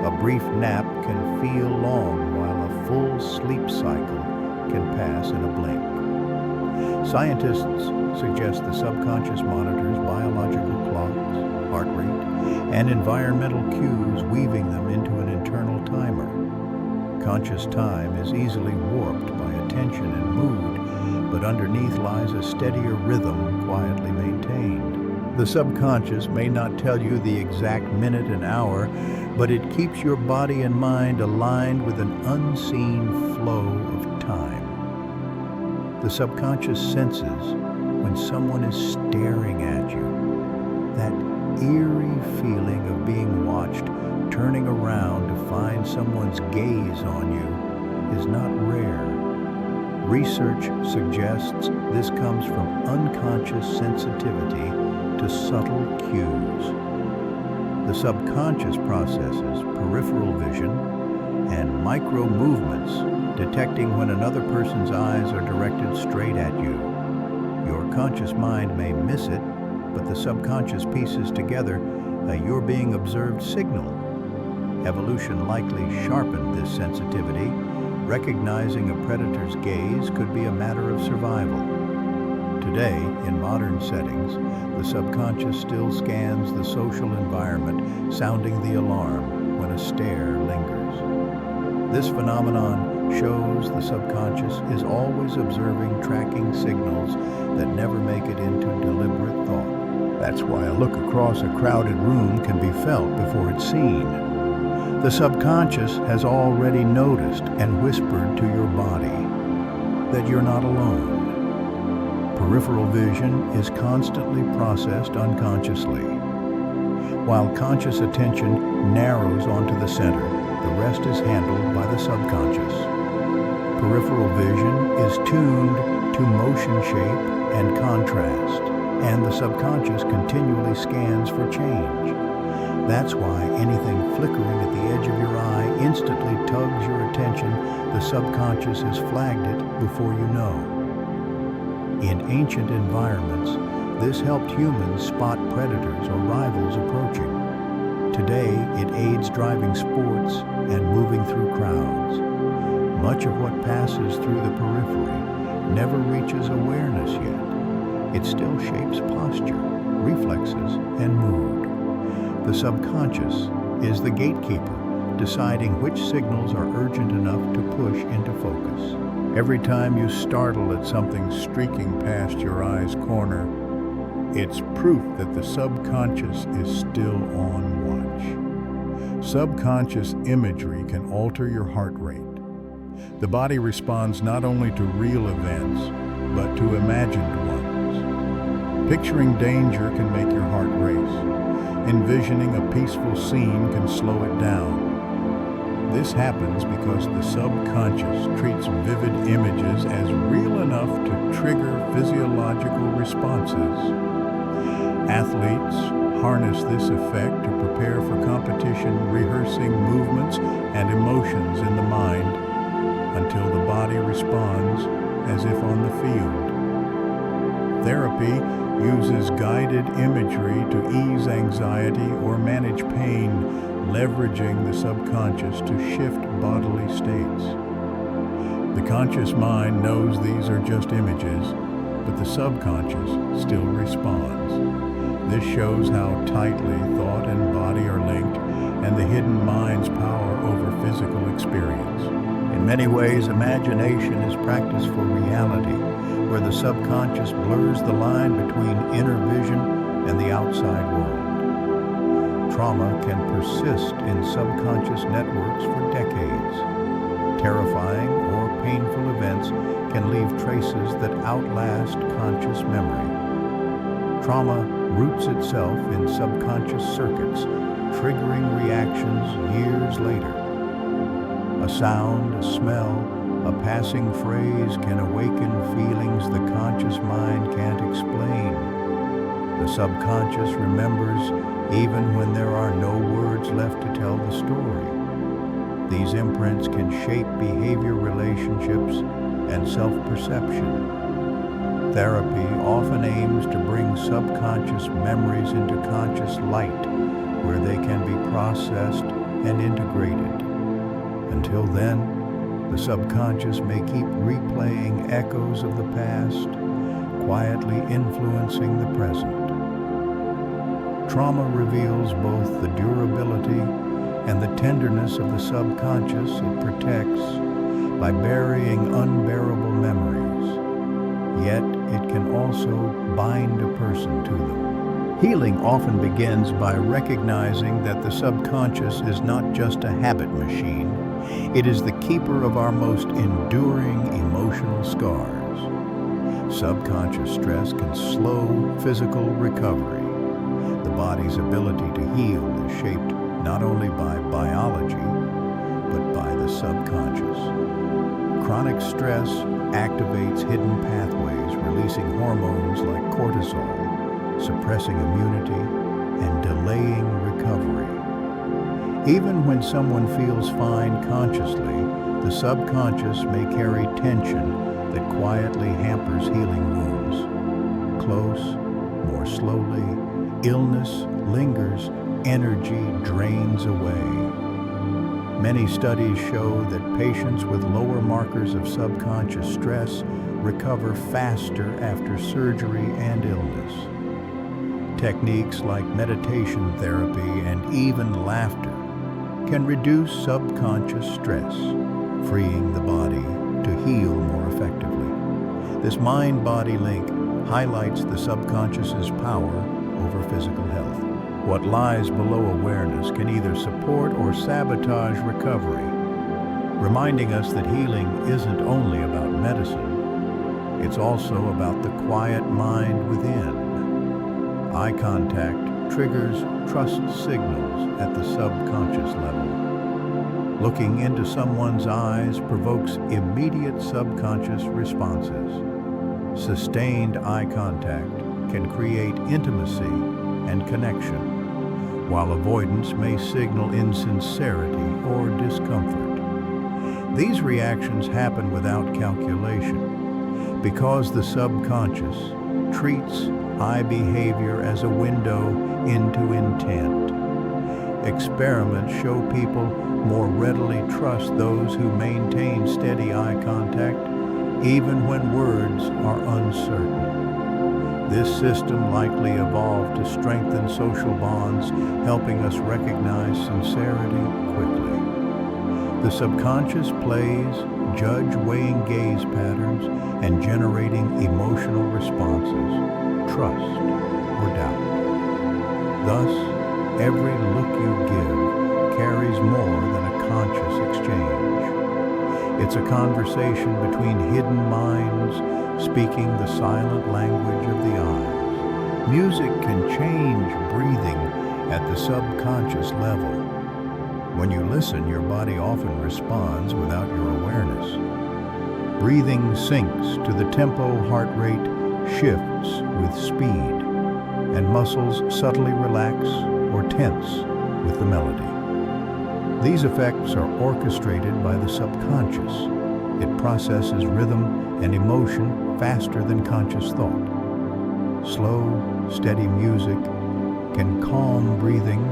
A brief nap can feel long, while a full sleep cycle can pass in a blink. Scientists suggest the subconscious monitors biological clocks, heart rate, and environmental cues, weaving them into an internal timer. Conscious time is easily warped by attention and mood, but underneath lies a steadier rhythm quietly maintained. The subconscious may not tell you the exact minute and hour, but it keeps your body and mind aligned with an unseen flow of time. The subconscious senses when someone is staring at you. That eerie feeling of being watched, turning around to find someone's gaze on you, is not rare. Research suggests this comes from unconscious sensitivity to subtle cues. The subconscious processes peripheral vision and micro movements, detecting when another person's eyes are directed straight at you. Your conscious mind may miss it, but the subconscious pieces together a "you're being observed" signal. Evolution likely sharpened this sensitivity. Recognizing a predator's gaze could be a matter of survival. Today, in modern settings, the subconscious still scans the social environment, sounding the alarm when a stare lingers. This phenomenon shows the subconscious is always observing, tracking signals that never make it into deliberate thought. That's why a look across a crowded room can be felt before it's seen. The subconscious has already noticed and whispered to your body that you're not alone. Peripheral vision is constantly processed unconsciously. While conscious attention narrows onto the center, the rest is handled by the subconscious. Peripheral vision is tuned to motion shape and contrast, and the subconscious continually scans for change. That's why anything flickering at the edge of your eye instantly tugs your attention. The subconscious has flagged it before you know. In ancient environments, this helped humans spot predators or rivals approaching. Today, it aids driving sports and moving through crowds. Much of what passes through the periphery never reaches awareness yet. It still shapes posture, reflexes, and mood. The subconscious is the gatekeeper, deciding which signals are urgent enough to push into focus. Every time you startle at something streaking past your eye's corner, it's proof that the subconscious is still on watch. Subconscious imagery can alter your heart rate. The body responds not only to real events, but to imagined ones. Picturing danger can make your heart race. Envisioning a peaceful scene can slow it down. This happens because the subconscious treats vivid images as real enough to trigger physiological responses. Athletes harness this effect to prepare for competition, rehearsing movements and emotions in the mind until the body responds as if on the field. Therapy uses guided imagery to ease anxiety or manage pain, leveraging the subconscious to shift bodily states. The conscious mind knows these are just images, but the subconscious still responds. This shows how tightly thought and body are linked, and the hidden mind's power over physical experience. In many ways, imagination is practice for reality, where the subconscious blurs the line between inner vision and the outside world. Trauma can persist in subconscious networks for decades. Terrifying or painful events can leave traces that outlast conscious memory. Trauma roots itself in subconscious circuits, triggering reactions years later. A sound, a smell, a passing phrase can awaken feelings the conscious mind can't explain. The subconscious remembers even when there are no words left to tell the story. These imprints can shape behavior, relationships, and self-perception. Therapy often aims to bring subconscious memories into conscious light, where they can be processed and integrated. Until then, the subconscious may keep replaying echoes of the past, quietly influencing the present. Trauma reveals both the durability and the tenderness of the subconscious it protects by burying unbearable memories. Yet it can also bind a person to them. Healing often begins by recognizing that the subconscious is not just a habit machine. It is the keeper of our most enduring emotional scars. Subconscious stress can slow physical recovery. The body's ability to heal is shaped not only by biology, but by the subconscious. Chronic stress activates hidden pathways, releasing hormones like cortisol, suppressing immunity, and delaying recovery. Even when someone feels fine consciously, the subconscious may carry tension that quietly hampers healing wounds. Close, more slowly, illness lingers, energy drains away. Many studies show that patients with lower markers of subconscious stress recover faster after surgery and illness. Techniques like meditation therapy and even laughter can reduce subconscious stress, freeing the body to heal more effectively. This mind-body link highlights the subconscious's power over physical health. What lies below awareness can either support or sabotage recovery, reminding us that healing isn't only about medicine, it's also about the quiet mind within. Eye contact triggers trust signals at the subconscious level. Looking into someone's eyes provokes immediate subconscious responses. Sustained eye contact can create intimacy and connection, while avoidance may signal insincerity or discomfort. These reactions happen without calculation because the subconscious treats eye behavior as a window into intent. Experiments show people more readily trust those who maintain steady eye contact even when words are uncertain. This system likely evolved to strengthen social bonds, helping us recognize sincerity quickly. The subconscious plays, judge-weighing gaze patterns and generating emotional responses, trust or doubt. Thus, every look you give carries more than a conscious exchange. It's a conversation between hidden minds, speaking the silent language of the eyes. Music can change breathing at the subconscious level. When you listen, your body often responds without your awareness. Breathing syncs to the tempo, heart rate shifts with speed, and muscles subtly relax or tense with the melody. These effects are orchestrated by the subconscious. It processes rhythm and emotion faster than conscious thought. Slow, steady music can calm breathing.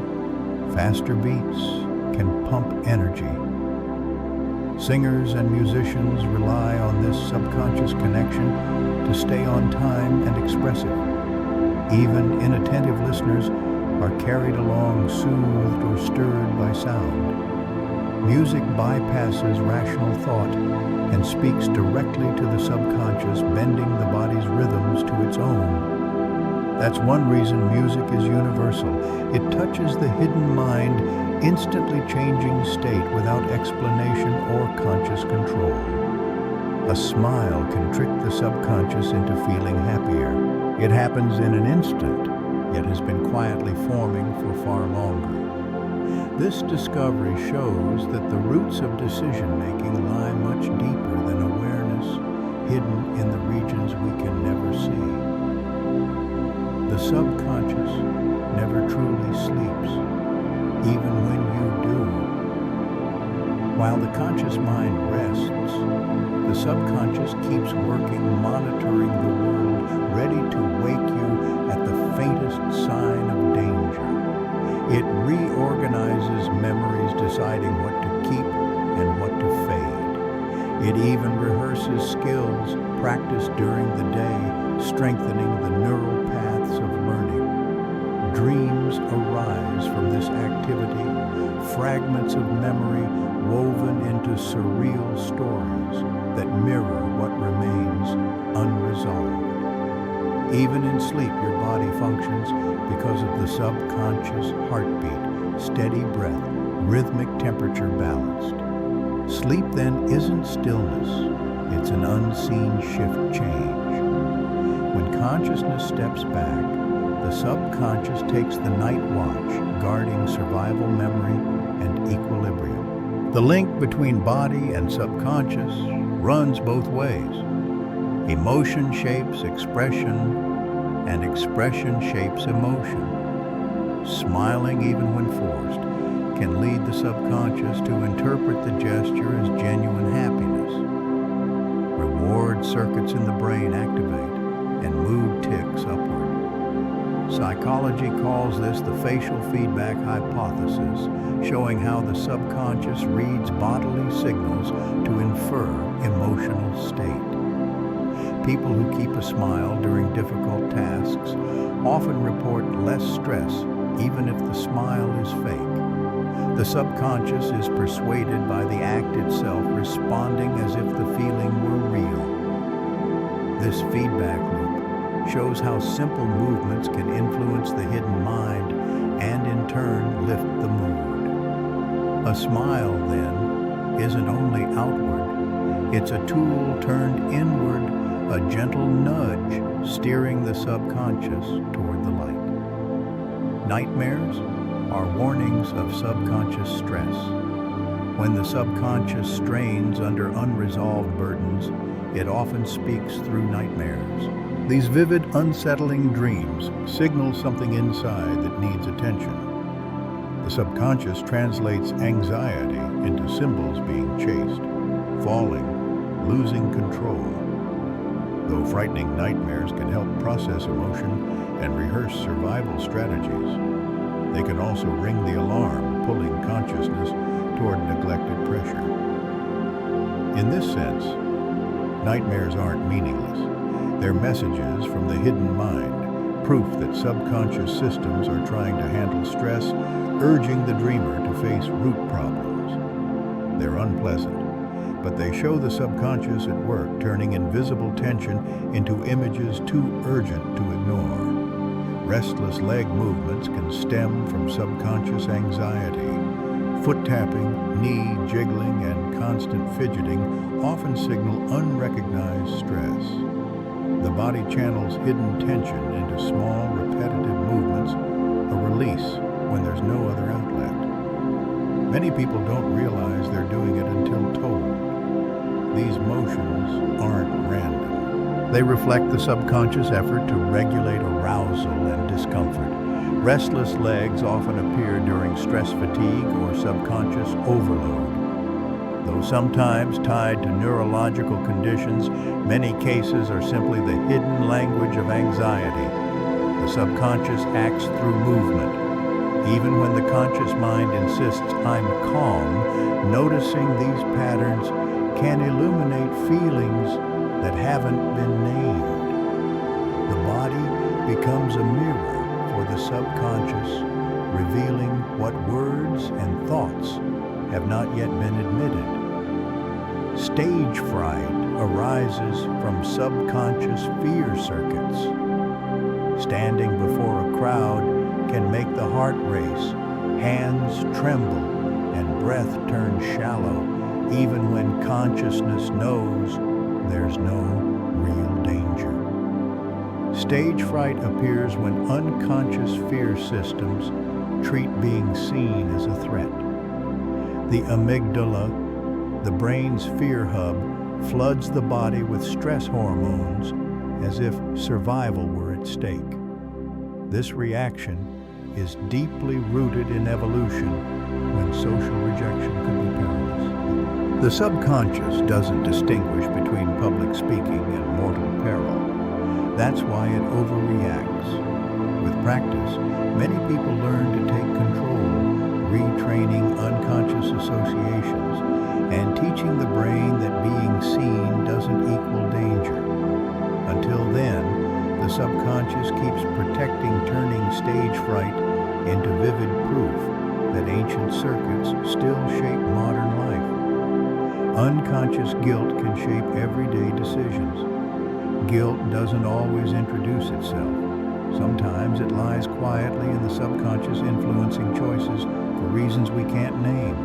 Faster beats can pump energy. Singers and musicians rely on this subconscious connection to stay on time and expressive. Even inattentive listeners are carried along, soothed or stirred by sound. Music bypasses rational thought and speaks directly to the subconscious, bending the body's rhythms to its own. That's one reason music is universal. It touches the hidden mind, instantly changing state without explanation or conscious control. A smile can trick the subconscious into feeling happier. It happens in an instant, yet has been quietly forming for far longer. This discovery shows that the roots of decision-making lie much deeper than awareness, hidden in the regions we can never see. The subconscious never truly sleeps, even when you do. While the conscious mind rests, the subconscious keeps working, monitoring the world, ready to wake you at the faintest sign of danger. It reorganizes memories, deciding what to keep and what to fade. It even rehearses skills practiced during the day, strengthening the neural paths of learning. Dreams arise from this activity, fragments of memory woven into surreal stories that mirror what remains unresolved. Even in sleep, your body functions because of the subconscious heartbeat, steady breath, rhythmic temperature balanced. Sleep then isn't stillness, it's an unseen shift change. When consciousness steps back, the subconscious takes the night watch, guarding survival memory and equilibrium. The link between body and subconscious runs both ways. Emotion shapes expression, and expression shapes emotion. Smiling, even when forced, can lead the subconscious to interpret the gesture as genuine happiness. Reward circuits in the brain activate, and mood ticks upward. Psychology calls this the facial feedback hypothesis, showing how the subconscious reads bodily signals to infer emotional state. People who keep a smile during difficult tasks often report less stress, even if the smile is fake. The subconscious is persuaded by the act itself, responding as if the feeling were real. This feedback loop shows how simple movements can influence the hidden mind and in turn lift the mood. A smile, then, isn't only outward, it's a tool turned inward, a gentle nudge steering the subconscious toward the light. Nightmares are warnings of subconscious stress. When the subconscious strains under unresolved burdens, it often speaks through nightmares. These vivid, unsettling dreams signal something inside that needs attention. The subconscious translates anxiety into symbols being chased, falling, losing control. Though frightening nightmares can help process emotion and rehearse survival strategies, they can also ring the alarm, pulling consciousness toward neglected pressure. In this sense, nightmares aren't meaningless. They're messages from the hidden mind, proof that subconscious systems are trying to handle stress, urging the dreamer to face root problems. They're unpleasant, but they show the subconscious at work, turning invisible tension into images too urgent to ignore. Restless leg movements can stem from subconscious anxiety. Foot tapping, knee jiggling, and constant fidgeting often signal unrecognized stress. The body channels hidden tension into small, repetitive movements, a release when there's no other outlet. Many people don't realize they're doing it until told. These motions aren't random. They reflect the subconscious effort to regulate arousal and discomfort. Restless legs often appear during stress fatigue or subconscious overload. Though sometimes tied to neurological conditions, many cases are simply the hidden language of anxiety. The subconscious acts through movement. Even when the conscious mind insists, "I'm calm," noticing these patterns can illuminate feelings that haven't been named. The body becomes a mirror for the subconscious, revealing what words and thoughts have not yet been admitted. Stage fright arises from subconscious fear circuits. Standing before a crowd can make the heart race, hands tremble, and breath turn shallow, even when consciousness knows there's no real danger. Stage fright appears when unconscious fear systems treat being seen as a threat. The amygdala, the brain's fear hub, floods the body with stress hormones as if survival were at stake. This reaction is deeply rooted in evolution when social rejection could be perilous. The subconscious doesn't distinguish between public speaking and mortal peril. That's why it overreacts. With practice, many people learn to take control, retraining unconscious associations, and teaching the brain that being seen doesn't equal danger. Until then, the subconscious keeps protecting, turning stage fright into vivid proof that ancient circuits still shape modern life. Unconscious guilt can shape everyday decisions. Guilt doesn't always introduce itself. Sometimes it lies quietly in the subconscious, influencing choices for reasons we can't name.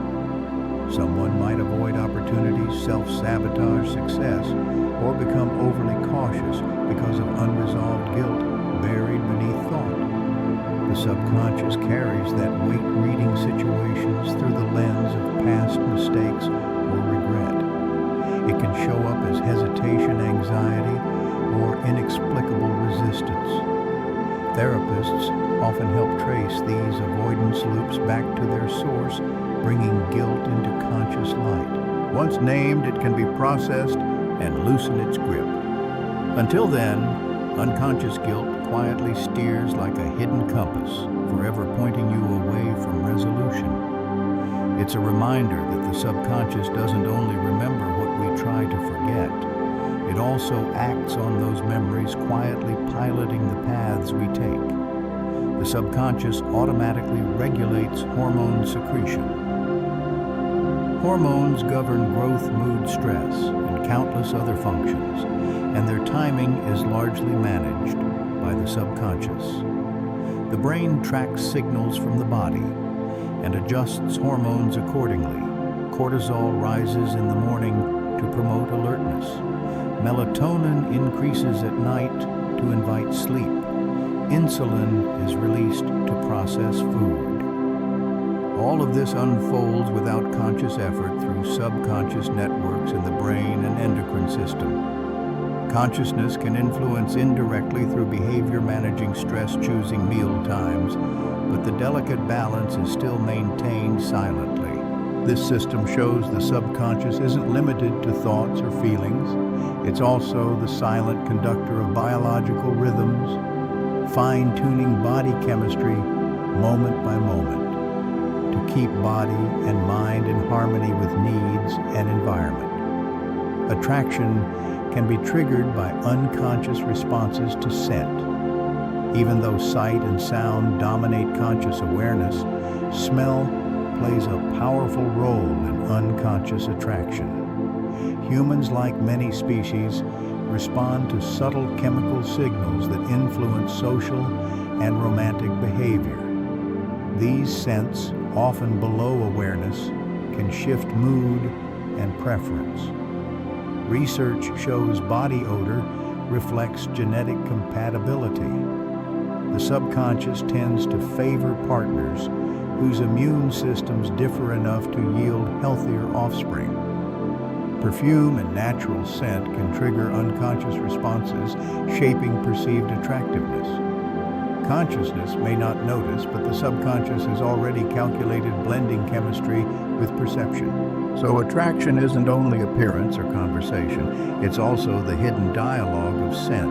Someone might avoid opportunities, self-sabotage success, or become overly cautious because of unresolved guilt buried beneath thought. The subconscious carries that weight reading situations through the lens of past mistakes or regret. It can show up as hesitation, anxiety, or inexplicable resistance. Therapists often help trace these avoidance loops back to their source, bringing guilt into conscious light. Once named, it can be processed and loosen its grip. Until then, unconscious guilt quietly steers like a hidden compass, forever pointing you away from resolution. It's a reminder that the subconscious doesn't only remember what we try to forget, it also acts on those memories, quietly piloting the paths we take. The subconscious automatically regulates hormone secretion, Hormones govern growth, mood, stress, and countless other functions, and their timing is largely managed by the subconscious. The brain tracks signals from the body and adjusts hormones accordingly. Cortisol rises in the morning to promote alertness. Melatonin increases at night to invite sleep. Insulin is released to process food. All of this unfolds without conscious effort through subconscious networks in the brain and endocrine system. Consciousness can influence indirectly through behavior, managing stress, choosing meal times, but the delicate balance is still maintained silently. This system shows the subconscious isn't limited to thoughts or feelings. It's also the silent conductor of biological rhythms, fine-tuning body chemistry moment by moment to keep body and mind in harmony with needs and environment. Attraction can be triggered by unconscious responses to scent. Even though sight and sound dominate conscious awareness, smell plays a powerful role in unconscious attraction. Humans, like many species, respond to subtle chemical signals that influence social and romantic behavior. These scents, often below awareness, can shift mood and preference. Research shows body odor reflects genetic compatibility. The subconscious tends to favor partners whose immune systems differ enough to yield healthier offspring. Perfume and natural scent can trigger unconscious responses, shaping perceived attractiveness. Consciousness may not notice, but the subconscious has already calculated blending chemistry with perception. So attraction isn't only appearance or conversation, it's also the hidden dialogue of scent,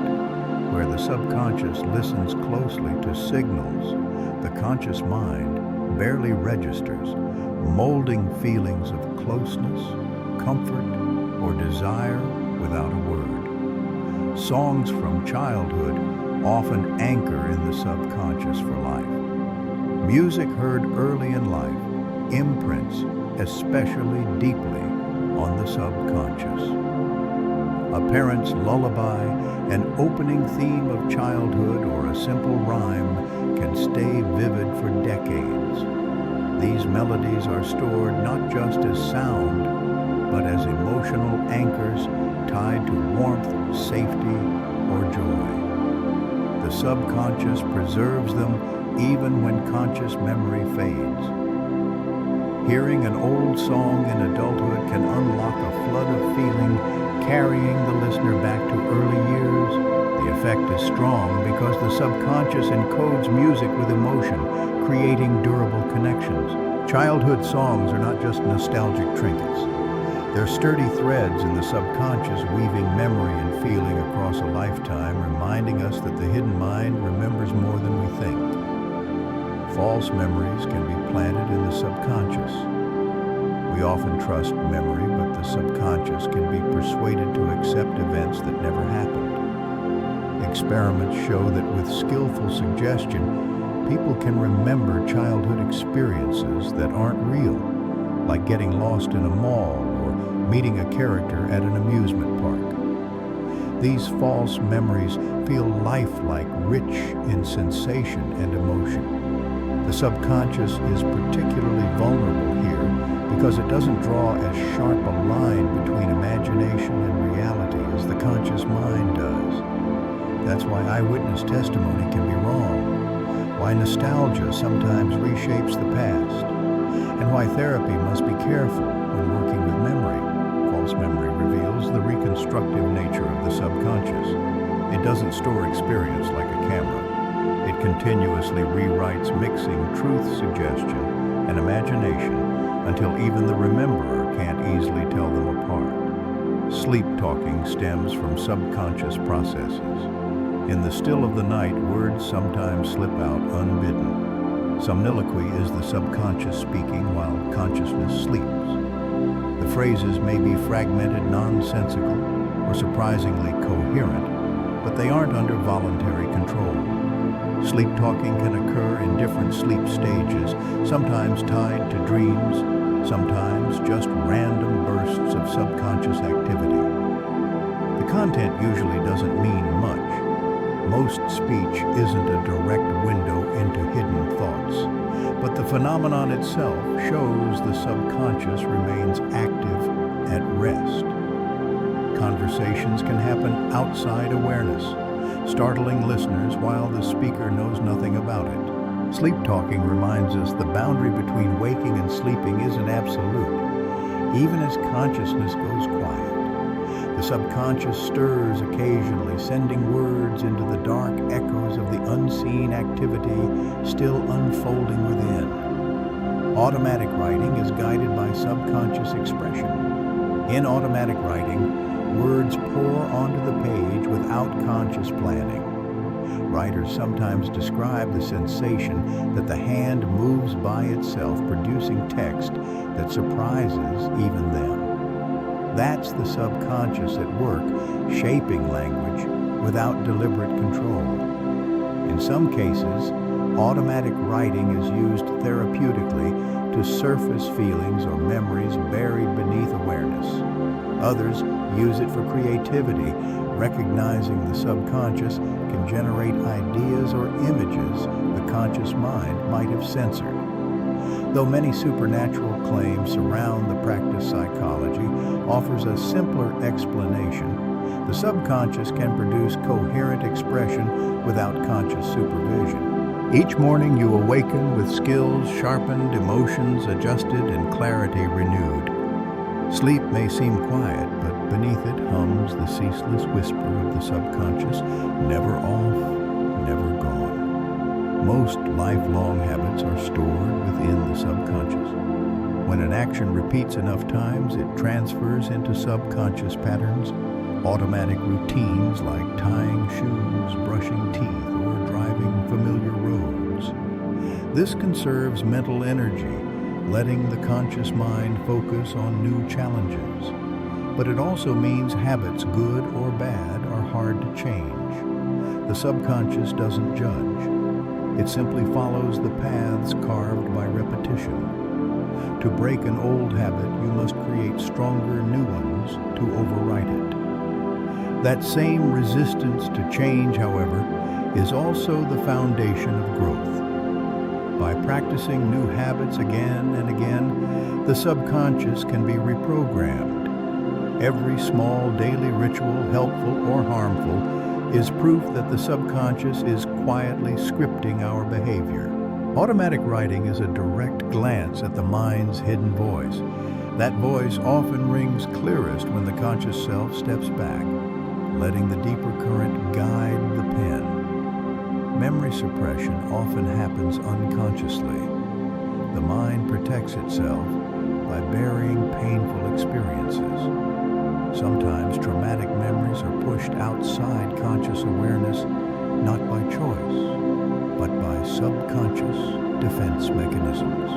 where the subconscious listens closely to signals the conscious mind barely registers, molding feelings of closeness, comfort, or desire without a word. Songs from childhood often anchor in the subconscious for life. Music heard early in life imprints especially deeply on the subconscious. A parent's lullaby, an opening theme of childhood, or a simple rhyme can stay vivid for decades. These melodies are stored not just as sound, but as emotional anchors tied to warmth, safety, or joy. The subconscious preserves them even when conscious memory fades. Hearing an old song in adulthood can unlock a flood of feeling, carrying the listener back to early years. The effect is strong because the subconscious encodes music with emotion, creating durable connections. Childhood songs are not just nostalgic trinkets. They're sturdy threads in the subconscious, weaving memory and feeling across a lifetime, reminding us that the hidden mind remembers more than we think. False memories can be planted in the subconscious. We often trust memory, but the subconscious can be persuaded to accept events that never happened. Experiments show that with skillful suggestion, people can remember childhood experiences that aren't real, like getting lost in a mall or meeting a character at an amusement park. These false memories feel lifelike, rich in sensation and emotion. The subconscious is particularly vulnerable here because it doesn't draw as sharp a line between imagination and reality as the conscious mind does. That's why eyewitness testimony can be wrong, why nostalgia sometimes reshapes the past, and why therapy must be careful when working with memory. False memory reveals the reconstructive nature of the subconscious. It doesn't store experience like a camera. It continuously rewrites, mixing truth suggestion and imagination until even the rememberer can't easily tell them apart. Sleep talking stems from subconscious processes. In the still of the night, words sometimes slip out unbidden. Somniloquy is the subconscious speaking while consciousness sleeps. The phrases may be fragmented, nonsensical, or surprisingly coherent, but they aren't under voluntary control. Sleep talking can occur in different sleep stages, sometimes tied to dreams, sometimes just random bursts of subconscious activity. The content usually doesn't mean much. Most speech isn't a direct window into hidden thoughts, but the phenomenon itself shows the subconscious remains active at rest. Conversations can happen outside awareness, startling listeners while the speaker knows nothing about it. Sleep talking reminds us the boundary between waking and sleeping isn't absolute, even as consciousness goes quiet. The subconscious stirs occasionally, sending words into the dark echoes of the unseen activity still unfolding within. Automatic writing is guided by subconscious expression. In automatic writing, words pour onto the page without conscious planning. Writers sometimes describe the sensation that the hand moves by itself, producing text that surprises even them. That's the subconscious at work, shaping language without deliberate control. In some cases, automatic writing is used therapeutically to surface feelings or memories buried beneath awareness. Others use it for creativity, recognizing the subconscious can generate ideas or images the conscious mind might have censored. Though many supernatural claims surround the practice, psychology offers a simpler explanation. The subconscious can produce coherent expression without conscious supervision. Each morning you awaken with skills sharpened, emotions adjusted, and clarity renewed. Sleep may seem quiet, but beneath it hums the ceaseless whisper of the subconscious, never off, never gone. Most lifelong habits are stored within the subconscious. When an action repeats enough times, it transfers into subconscious patterns, automatic routines like tying shoes, brushing teeth, or driving familiar roads. This conserves mental energy, letting the conscious mind focus on new challenges. But it also means habits, good or bad, are hard to change. The subconscious doesn't judge. It simply follows the paths carved by repetition. To break an old habit, you must create stronger new ones to overwrite it. That same resistance to change, however, is also the foundation of growth. By practicing new habits again and again, the subconscious can be reprogrammed. Every small daily ritual, helpful or harmful, is proof that the subconscious is quietly scripting our behavior. Automatic writing is a direct glance at the mind's hidden voice. That voice often rings clearest when the conscious self steps back, letting the deeper current guide the pen. Memory suppression often happens unconsciously. The mind protects itself by burying painful experiences. Sometimes traumatic memories are pushed outside conscious awareness, not by choice, but by subconscious defense mechanisms.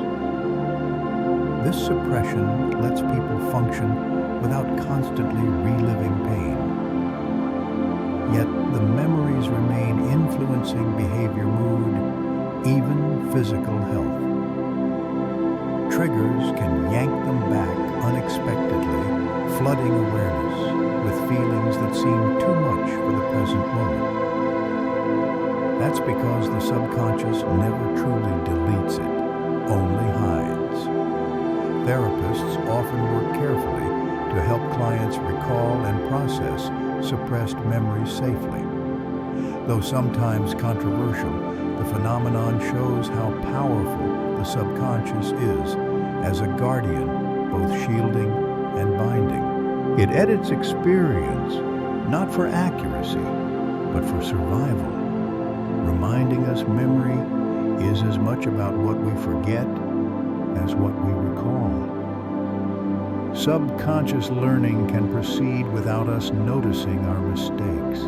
This suppression lets people function without constantly reliving pain. Yet the memories remain influencing behavior, mood, even physical health. Triggers can yank them back unexpectedly, flooding awareness with feelings that seem too much for the present moment. That's because the subconscious never truly deletes it, only hides. Therapists often work carefully to help clients recall and process suppressed memories safely. Though sometimes controversial, the phenomenon shows how powerful the subconscious is as a guardian, both shielding and binding. It edits experience, not for accuracy, but for survival, reminding us memory is as much about what we forget as what we recall. Subconscious learning can proceed without us noticing our mistakes.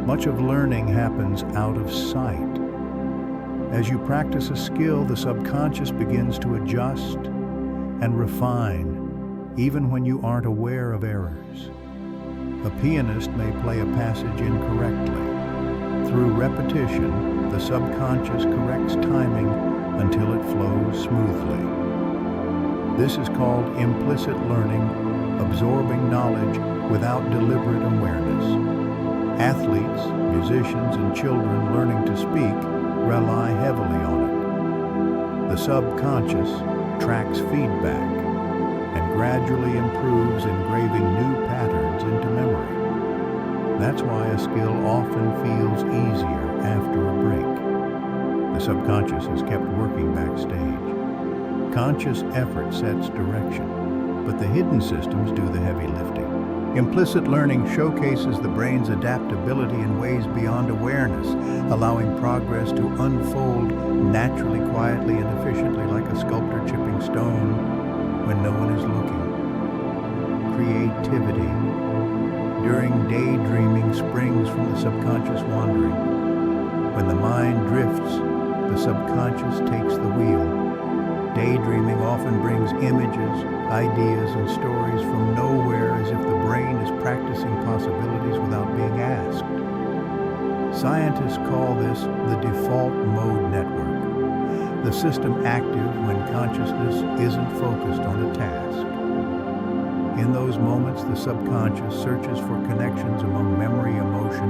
Much of learning happens out of sight. As you practice a skill, the subconscious begins to adjust and refine, even when you aren't aware of errors. A pianist may play a passage incorrectly. Through repetition, the subconscious corrects timing until it flows smoothly. This is called implicit learning, absorbing knowledge without deliberate awareness. Athletes, musicians, and children learning to speak rely heavily on it. The subconscious tracks feedback and gradually improves engraving new patterns into memory. That's why a skill often feels easier after a break. The subconscious is kept working backstage. Conscious effort sets direction, but the hidden systems do the heavy lifting. Implicit learning showcases the brain's adaptability in ways beyond awareness, allowing progress to unfold naturally, quietly, and efficiently like a sculptor chipping stone when no one is looking. Creativity. During daydreaming springs from the subconscious wandering. When the mind drifts, the subconscious takes the wheel. Daydreaming often brings images, ideas, and stories from nowhere, as if the brain is practicing possibilities without being asked. Scientists call this the default mode network, the system active when consciousness isn't focused on a task. In those moments, the subconscious searches for connections among memory, emotion,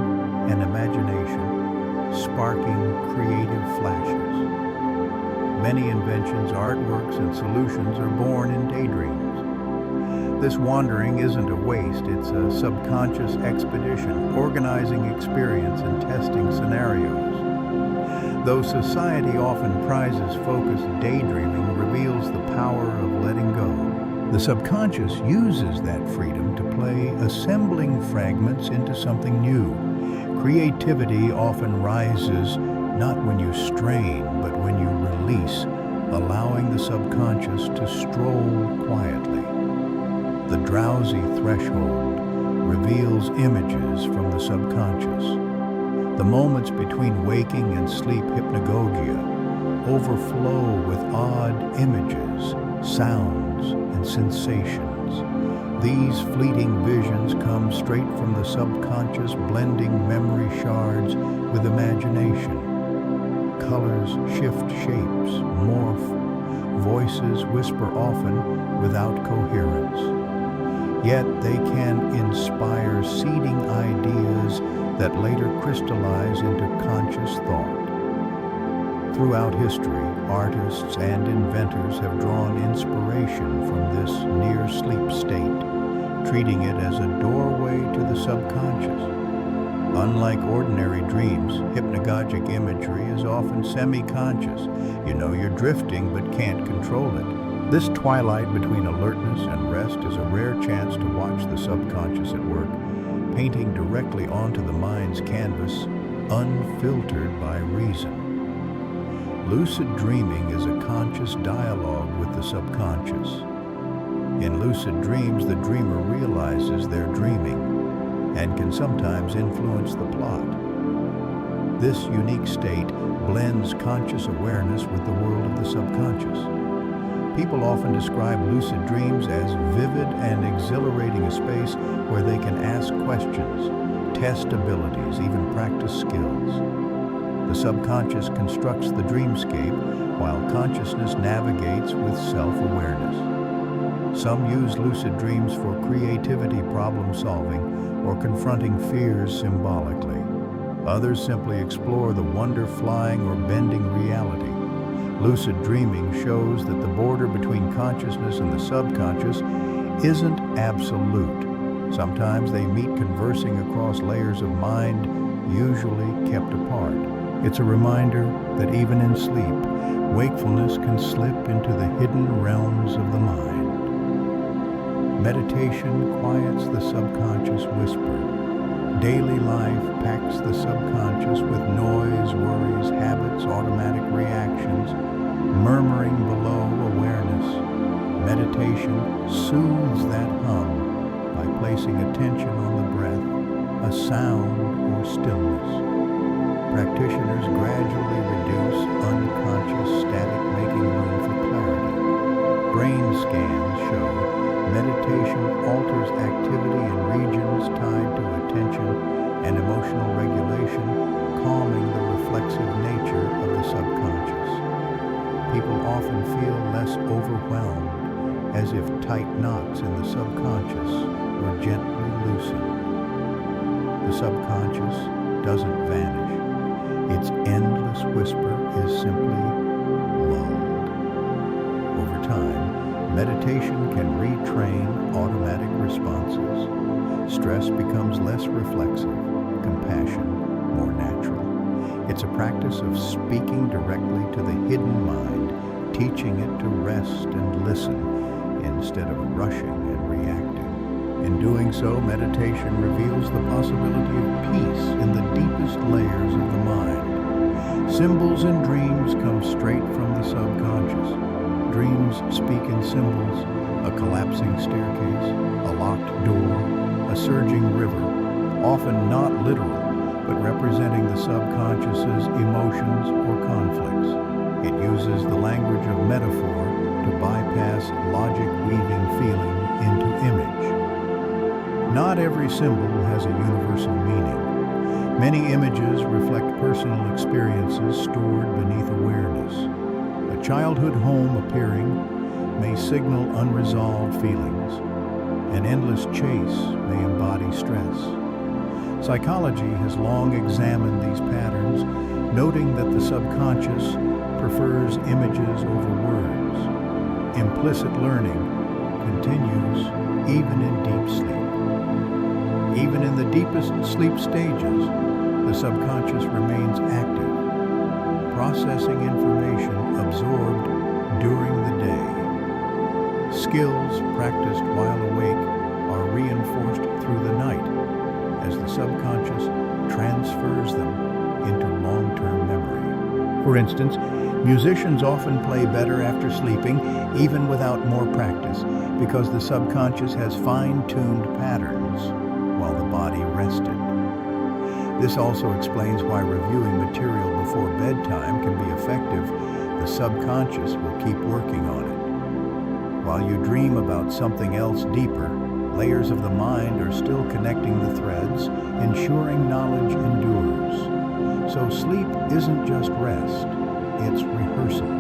and imagination, sparking creative flashes. Many inventions, artworks, and solutions are born in daydreams. This wandering isn't a waste, it's a subconscious expedition, organizing experience and testing scenarios. Though society often prizes focused daydreaming, reveals the power of letting go. The subconscious uses that freedom to play, assembling fragments into something new. Creativity often rises not when you strain, but when you release, allowing the subconscious to stroll quietly. The drowsy threshold reveals images from the subconscious. The moments between waking and sleep hypnagogia overflow with odd images, sounds, and sensations. These fleeting visions come straight from the subconscious, blending memory shards with imagination. Colors shift shapes, morph, voices whisper often without coherence. Yet they can inspire seeding ideas that later crystallize into conscious thought. Throughout history, artists and inventors have drawn inspiration from this near-sleep state, treating it as a doorway to the subconscious. Unlike ordinary dreams, hypnagogic imagery is often semi-conscious. You know you're drifting but can't control it. This twilight between alertness and rest is a rare chance to watch the subconscious at work, painting directly onto the mind's canvas, unfiltered by reason. Lucid dreaming is a conscious dialogue with the subconscious. In lucid dreams, the dreamer realizes they're dreaming and can sometimes influence the plot. This unique state blends conscious awareness with the world of the subconscious. People often describe lucid dreams as vivid and exhilarating, a space where they can ask questions, test abilities, even practice skills. The subconscious constructs the dreamscape, while consciousness navigates with self-awareness. Some use lucid dreams for creativity, problem-solving, or confronting fears symbolically. Others simply explore the wonder flying or bending reality. Lucid dreaming shows that the border between consciousness and the subconscious isn't absolute. Sometimes they meet, conversing across layers of mind usually kept apart. It's a reminder that even in sleep, wakefulness can slip into the hidden realms of the mind. Meditation quiets the subconscious whisper. Daily life packs the subconscious with noise, worries, habits, automatic reactions, murmuring below awareness. Meditation soothes that hum by placing attention on the breath, a sound, or stillness. Practitioners gradually reduce unconscious static, making room for clarity. Brain scans show meditation alters activity in regions tied to attention and emotional regulation, calming the reflexive nature of the subconscious. People often feel less overwhelmed, as if tight knots in the subconscious were gently loosened. The subconscious doesn't vanish. Its endless whisper is simply lulled. Over time, meditation can retrain automatic responses. Stress becomes less reflexive, compassion more natural. It's a practice of speaking directly to the hidden mind, teaching it to rest and listen instead of rushing and reacting. In doing so, meditation reveals the possibility of peace in the deepest layers of the mind. Symbols and dreams come straight from the subconscious. Dreams speak in symbols: a collapsing staircase, a locked door, a surging river, often not literal, but representing the subconscious's emotions or conflicts. It uses the language of metaphor to bypass logic, weaving feeling into image. Not every symbol has a universal meaning. Many images reflect personal experiences stored beneath awareness. A childhood home appearing may signal unresolved feelings. An endless chase may embody stress. Psychology has long examined these patterns, noting that the subconscious prefers images over words. Implicit learning continues even in deep sleep. Even in the deepest sleep stages, the subconscious remains active, processing information absorbed during the day. Skills practiced while awake are reinforced through the night, as the subconscious transfers them into long-term memory. For instance, musicians often play better after sleeping, even without more practice, because the subconscious has fine-tuned patterns while the body rested. This also explains why reviewing material before bedtime can be effective. The subconscious will keep working on it. While you dream about something else deeper, layers of the mind are still connecting the threads, ensuring knowledge endures. So sleep isn't just rest, it's rehearsal,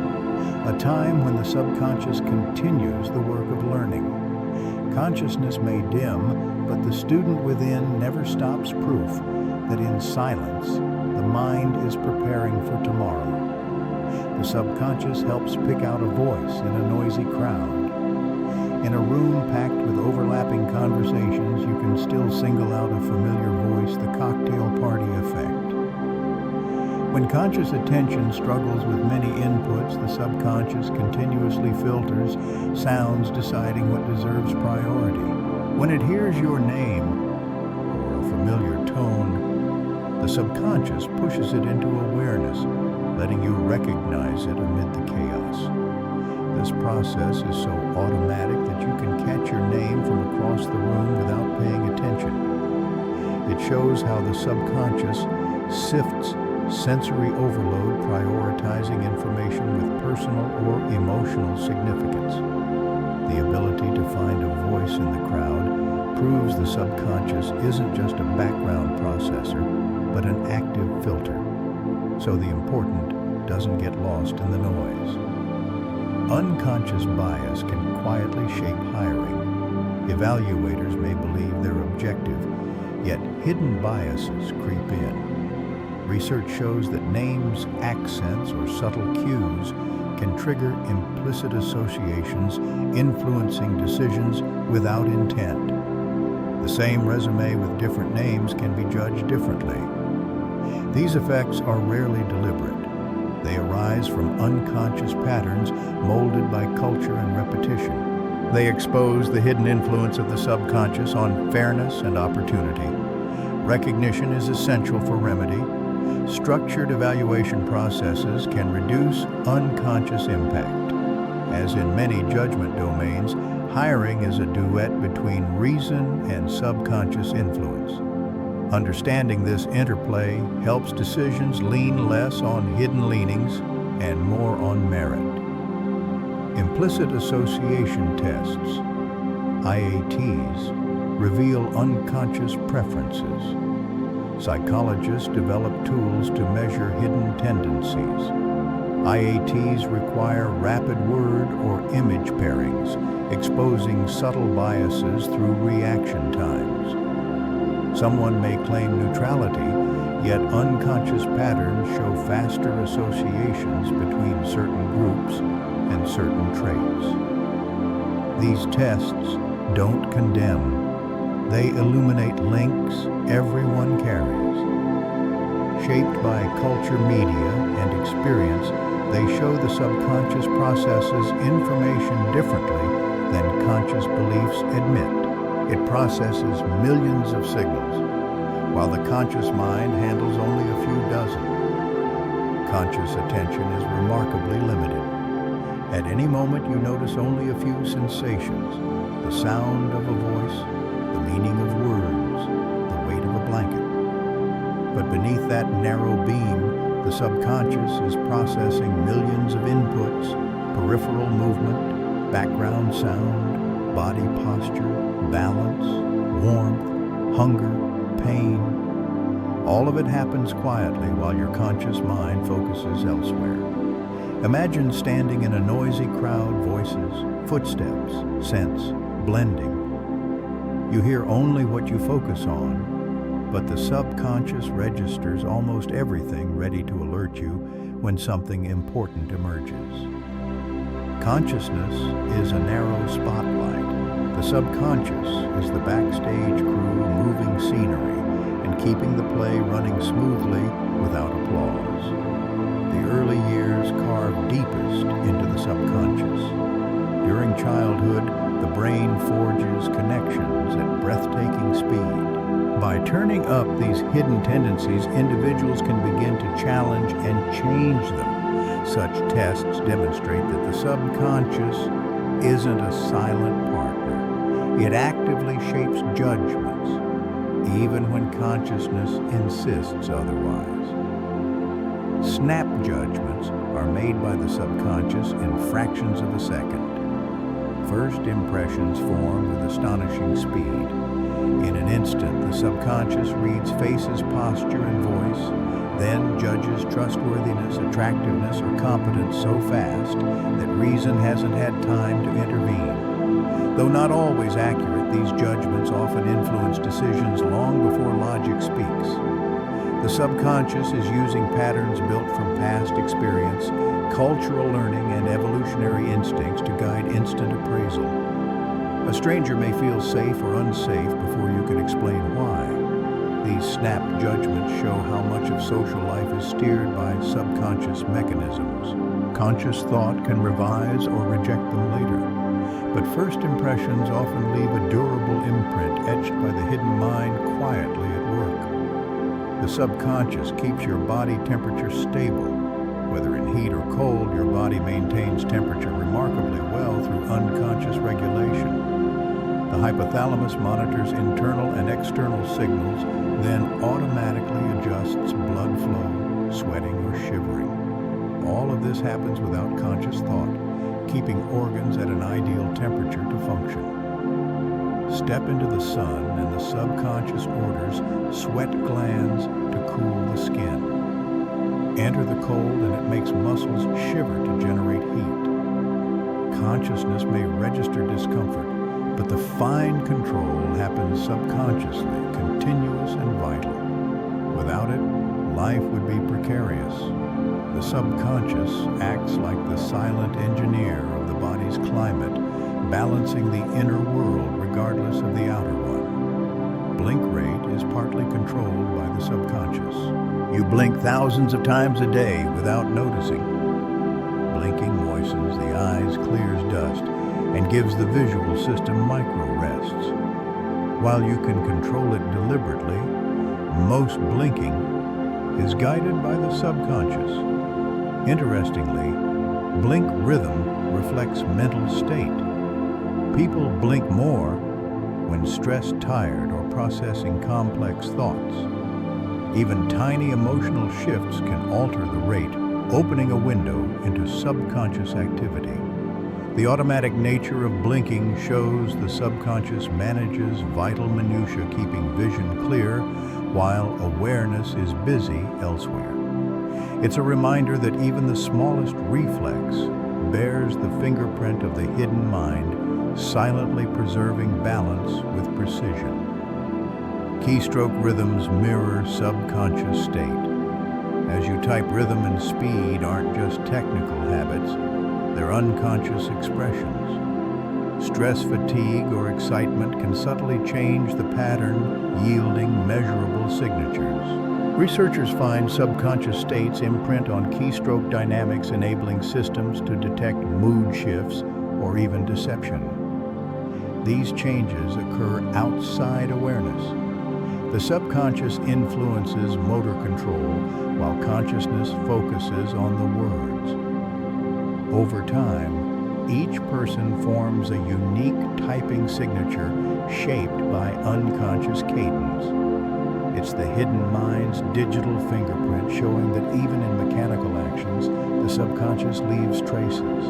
a time when the subconscious continues the work of learning. Consciousness may dim, but the student within never stops, proof that in silence, the mind is preparing for tomorrow. The subconscious helps pick out a voice in a noisy crowd. In a room packed with overlapping conversations, you can still single out a familiar voice, the cocktail party effect. When conscious attention struggles with many inputs, the subconscious continuously filters sounds, deciding what deserves priority. When it hears your name or a familiar tone, the subconscious pushes it into awareness, letting you recognize it amid the chaos. This process is so automatic that you can catch your name from across the room without paying attention. It shows how the subconscious sifts sensory overload, prioritizing information with personal or emotional significance. The ability to find a voice in the crowd proves the subconscious isn't just a background processor, but an active filter, so the important doesn't get lost in the noise. Unconscious bias can quietly shape hiring. Evaluators may believe they're objective, yet hidden biases creep in. Research shows that names, accents, or subtle cues can trigger implicit associations, influencing decisions without intent. The same resume with different names can be judged differently. These effects are rarely deliberate. They arise from unconscious patterns molded by culture and repetition. They expose the hidden influence of the subconscious on fairness and opportunity. Recognition is essential for remedy. Structured evaluation processes can reduce unconscious impact. As in many judgment domains, hiring is a duet between reason and subconscious influence. Understanding this interplay helps decisions lean less on hidden leanings and more on merit. Implicit association tests, IATs, reveal unconscious preferences. Psychologists develop tools to measure hidden tendencies. IATs require rapid word or image pairings, exposing subtle biases through reaction times. Someone may claim neutrality, yet unconscious patterns show faster associations between certain groups and certain traits. These tests don't condemn. They illuminate links everyone carries. Shaped by culture, media, and experience, they show the subconscious processes information differently than conscious beliefs admit. It processes millions of signals, while the conscious mind handles only a few dozen. Conscious attention is remarkably limited. At any moment, you notice only a few sensations: the sound of a voice, the meaning of words, the weight of a blanket. But beneath that narrow beam, the subconscious is processing millions of inputs: peripheral movement, background sound, body posture, balance, warmth, hunger, pain. All of it happens quietly while your conscious mind focuses elsewhere. Imagine standing in a noisy crowd, voices, footsteps, scents, blending. You hear only what you focus on, but the subconscious registers almost everything, ready to alert you when something important emerges. Consciousness is a narrow spotlight. The subconscious is the backstage crew moving scenery and keeping the play running smoothly without applause. The early years carve deepest into the subconscious. During childhood, the brain forges connections at breathtaking speed. By turning up these hidden tendencies, individuals can begin to challenge and change them. Such tests demonstrate that the subconscious isn't a silent partner. It actively shapes judgments, even when consciousness insists otherwise. Snap judgments are made by the subconscious in fractions of a second. First impressions form with astonishing speed. In an instant, the subconscious reads faces, posture, and voice, then judges trustworthiness, attractiveness, or competence so fast that reason hasn't had time to intervene. Though not always accurate, these judgments often influence decisions long before logic speaks. The subconscious is using patterns built from past experience, cultural learning, and evolutionary instincts to guide instant appraisal. A stranger may feel safe or unsafe before you can explain why. These snap judgments show how much of social life is steered by subconscious mechanisms. Conscious thought can revise or reject them later, but first impressions often leave a durable imprint etched by the hidden mind quietly at work. The subconscious keeps your body temperature stable. Whether in heat or cold, your body maintains temperature remarkably well through unconscious regulation. The hypothalamus monitors internal and external signals, then automatically adjusts blood flow, sweating, or shivering. All of this happens without conscious thought, keeping organs at an ideal temperature to function. Step into the sun and the subconscious orders sweat glands to cool the skin. Enter the cold and it makes muscles shiver to generate heat. Consciousness may register discomfort, but the fine control happens subconsciously, continuous and vital. Without it, life would be precarious. The subconscious acts like the silent engineer of the body's climate, balancing the inner world regardless of the outer one. Blink rate is partly controlled by the subconscious. You blink thousands of times a day without noticing. Blinking moistens the eyes, clears dust, and gives the visual system micro-rests. While you can control it deliberately, most blinking is guided by the subconscious. Interestingly, blink rhythm reflects mental state. People blink more when stressed, tired, or processing complex thoughts. Even tiny emotional shifts can alter the rate, opening a window into subconscious activity. The automatic nature of blinking shows the subconscious manages vital minutiae, keeping vision clear while awareness is busy elsewhere. It's a reminder that even the smallest reflex bears the fingerprint of the hidden mind, silently preserving balance with precision. Keystroke rhythms mirror subconscious state. As you type, rhythm and speed aren't just technical habits, they're unconscious expressions. Stress, fatigue, or excitement can subtly change the pattern, yielding measurable signatures. Researchers find subconscious states imprint on keystroke dynamics, enabling systems to detect mood shifts or even deception. These changes occur outside awareness. The subconscious influences motor control, while consciousness focuses on the words. Over time, each person forms a unique typing signature shaped by unconscious cadence. It's the hidden mind's digital fingerprint, showing that even in mechanical actions, the subconscious leaves traces.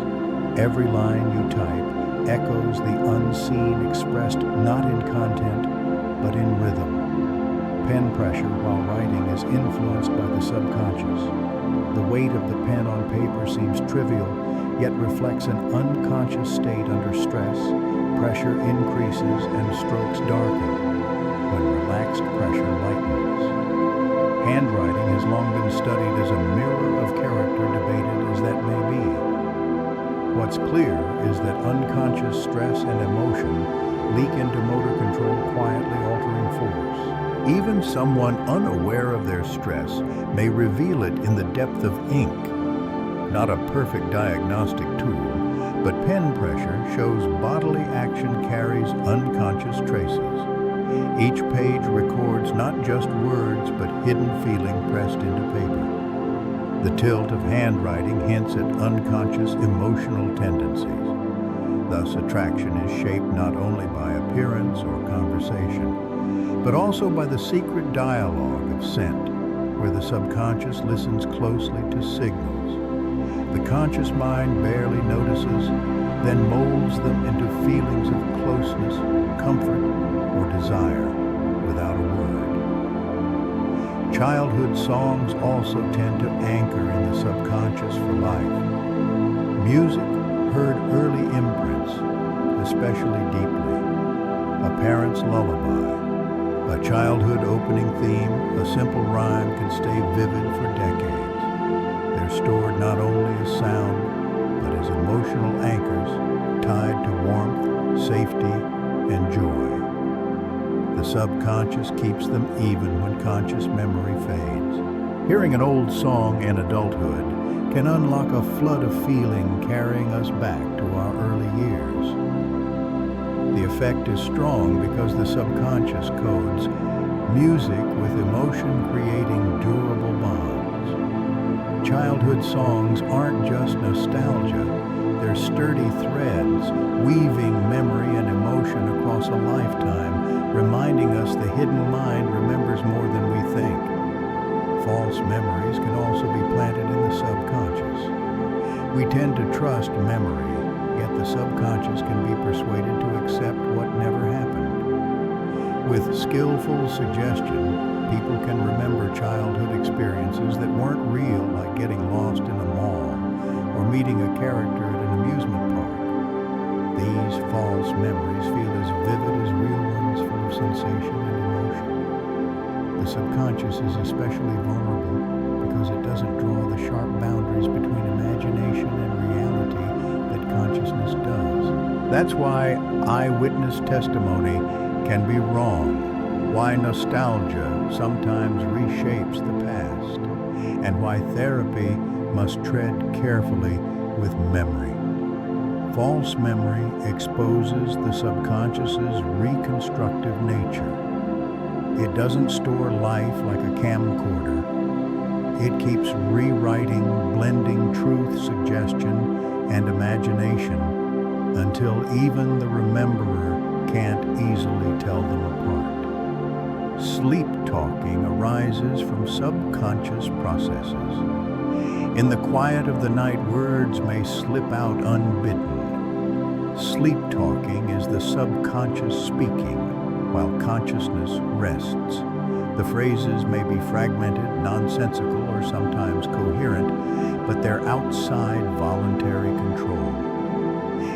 Every line you type echoes the unseen, expressed not in content, but in rhythm. Pen pressure while writing is influenced by the subconscious. The weight of the pen on paper seems trivial, yet reflects an unconscious state under stress. Pressure increases and strokes darken when relaxed pressure lightens. Handwriting has long been studied as a mirror of character, debated as that may be. What's clear is that unconscious stress and emotion leak into motor control, quietly altering force. Even someone unaware of their stress may reveal it in the depth of ink. Not a perfect diagnostic tool, but pen pressure shows bodily action carries unconscious traces. Each page records not just words, but hidden feeling pressed into paper. The tilt of handwriting hints at unconscious emotional tendencies. Thus, attraction is shaped not only by appearance or conversation, but also by the secret dialogue of scent, where the subconscious listens closely to signals. The conscious mind barely notices, then molds them into feelings of closeness, comfort, or desire without a word. Childhood songs also tend to anchor in the subconscious for life. Music heard early imprints, especially deeply. A parent's lullaby, a childhood opening theme, a simple rhyme can stay vivid for decades. They're stored not only as sound, but as emotional anchors tied to warmth, safety, and joy. The subconscious keeps them even when conscious memory fades. Hearing an old song in adulthood can unlock a flood of feeling, carrying us back to our early years. The effect is strong because the subconscious codes music with emotion, creating durable bonds. Childhood songs aren't just nostalgia, they're sturdy threads, weaving memory and emotion across a lifetime, reminding us the hidden mind remembers more than we think. False memories can also be planted in the subconscious. We tend to trust memory, yet the subconscious can be persuaded to accept what never happened. With skillful suggestion, people can remember childhood experiences that weren't real, like getting lost in a mall or meeting a character at an amusement park. These false memories feel as vivid as real ones, full of sensation and emotion. The subconscious is especially vulnerable because it doesn't draw the sharp boundaries between imagination and reality that consciousness does. That's why eyewitness testimony can be wrong, why nostalgia sometimes reshapes the past, and why therapy must tread carefully with memory. False memory exposes the subconscious's reconstructive nature. It doesn't store life like a camcorder. It keeps rewriting, blending truth, suggestion, and imagination until even the rememberer can't easily tell them apart. Sleep talking arises from subconscious processes. In the quiet of the night, words may slip out unbidden. Sleep talking is the subconscious speaking while consciousness rests. The phrases may be fragmented, nonsensical, or or sometimes coherent, but they're outside voluntary control.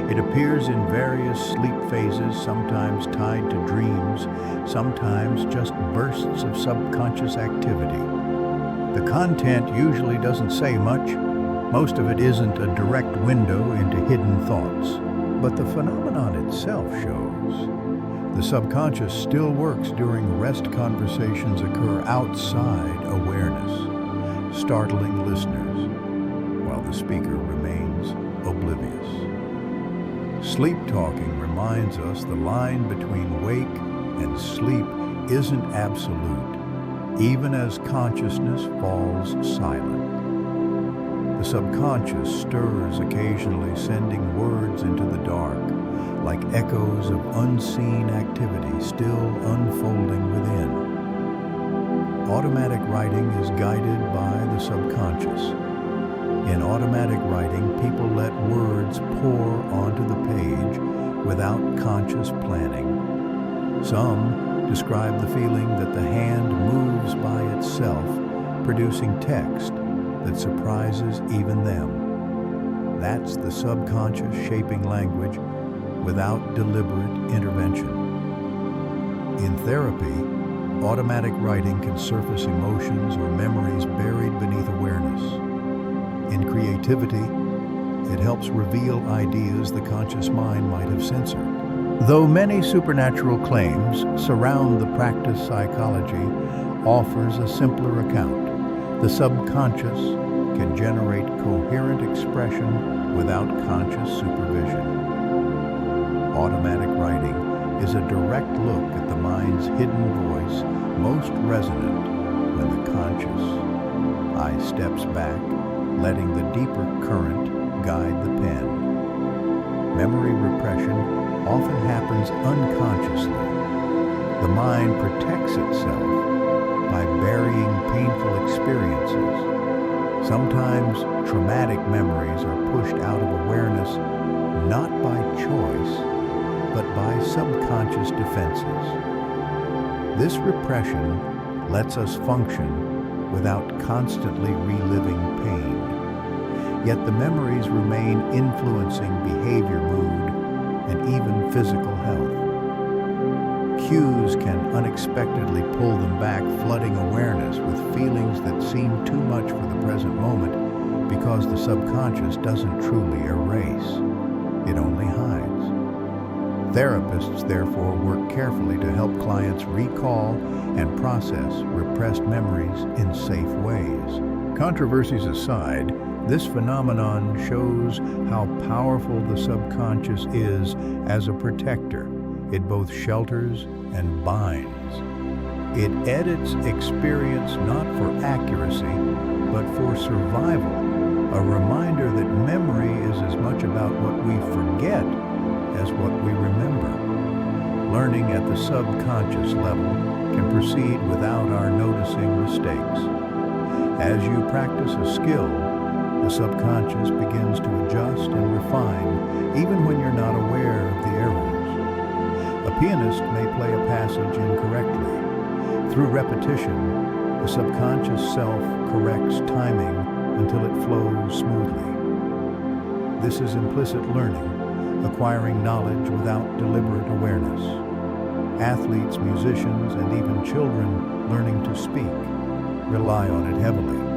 It appears in various sleep phases, sometimes tied to dreams, sometimes just bursts of subconscious activity. The content usually doesn't say much. Most of it isn't a direct window into hidden thoughts. But the phenomenon itself shows the subconscious still works during rest. Conversations occur outside awareness, startling listeners, while the speaker remains oblivious. Sleep talking reminds us the line between wake and sleep isn't absolute, even as consciousness falls silent. The subconscious stirs occasionally, sending words into the dark, like echoes of unseen activity still unfolding within. Automatic writing is guided by the subconscious. In automatic writing, people let words pour onto the page without conscious planning. Some describe the feeling that the hand moves by itself, producing text that surprises even them. That's the subconscious shaping language without deliberate intervention. In therapy, automatic writing can surface emotions or memories buried beneath awareness. In creativity, it helps reveal ideas the conscious mind might have censored. Though many supernatural claims surround the practice, psychology offers a simpler account. The subconscious can generate coherent expression without conscious supervision. Automatic writing is a direct look at the mind's hidden voice, most resonant when the conscious eye steps back, letting the deeper current guide the pen. Memory repression often happens unconsciously. The mind protects itself by burying painful experiences. Sometimes traumatic memories are pushed out of awareness not by choice, but by subconscious defenses. This repression lets us function without constantly reliving pain. Yet the memories remain influencing behavior, mood, and even physical health. Cues can unexpectedly pull them back, flooding awareness with feelings that seem too much for the present moment because the subconscious doesn't truly erase, it only hides. Therapists, therefore, work carefully to help clients recall and process repressed memories in safe ways. Controversies aside, this phenomenon shows how powerful the subconscious is as a protector. It both shelters and binds. It edits experience not for accuracy, but for survival, a reminder that memory is as much about what we forget as what we remember. Learning at the subconscious level can proceed without our noticing mistakes. As you practice a skill, the subconscious begins to adjust and refine, even when you're not aware of the errors. A pianist may play a passage incorrectly. Through repetition, the subconscious self corrects timing until it flows smoothly. This is implicit learning, acquiring knowledge without deliberate awareness. Athletes, musicians, and even children learning to speak rely on it heavily.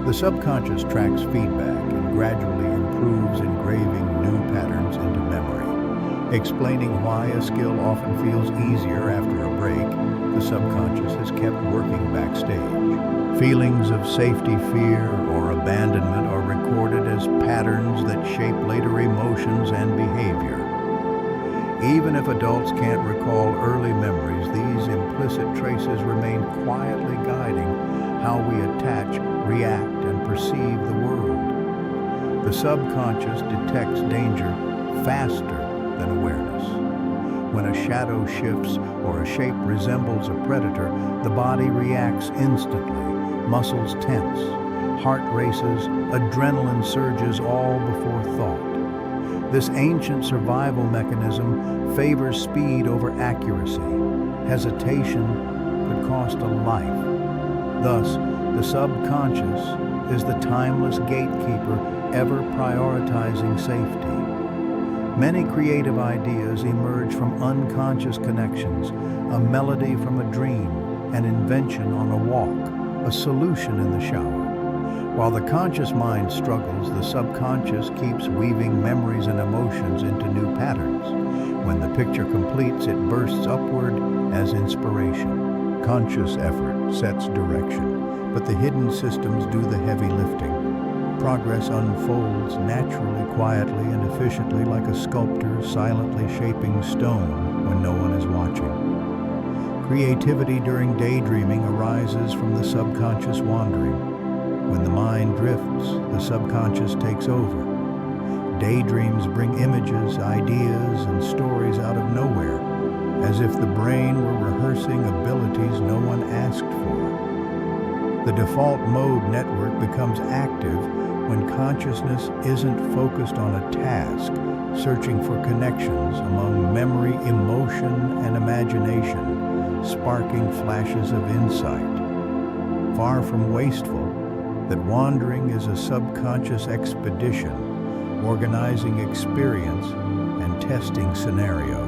The subconscious tracks feedback and gradually improves engraving new patterns into memory. Explaining why a skill often feels easier after a break, the subconscious has kept working backstage. Feelings of safety, fear, or abandonment are recorded as patterns that shape later emotions and behavior. Even if adults can't recall early memories, these implicit traces remain quietly guiding how we attach, react, and perceive the world. The subconscious detects danger faster than awareness. When a shadow shifts or a shape resembles a predator, the body reacts instantly. Muscles tense, heart races, adrenaline surges, all before thought. This ancient survival mechanism favors speed over accuracy. Hesitation could cost a life. Thus, The subconscious is the timeless gatekeeper, ever prioritizing safety. Many creative ideas emerge from unconscious connections, a melody from a dream, an invention on a walk, a solution in the shower. While the conscious mind struggles, the subconscious keeps weaving memories and emotions into new patterns. When the picture completes, it bursts upward as inspiration. Conscious effort sets direction, but the hidden systems do the heavy lifting. Progress unfolds naturally, quietly, and efficiently, like a sculptor silently shaping stone when no one is watching. Creativity during daydreaming arises from the subconscious wandering. When the mind drifts, the subconscious takes over. Daydreams bring images, ideas, and stories out of nowhere, as if the brain were rehearsing abilities no one asked for. The default mode network becomes active when consciousness isn't focused on a task, searching for connections among memory, emotion, and imagination, sparking flashes of insight. Far from wasteful, that wandering is a subconscious expedition, organizing experience and testing scenarios.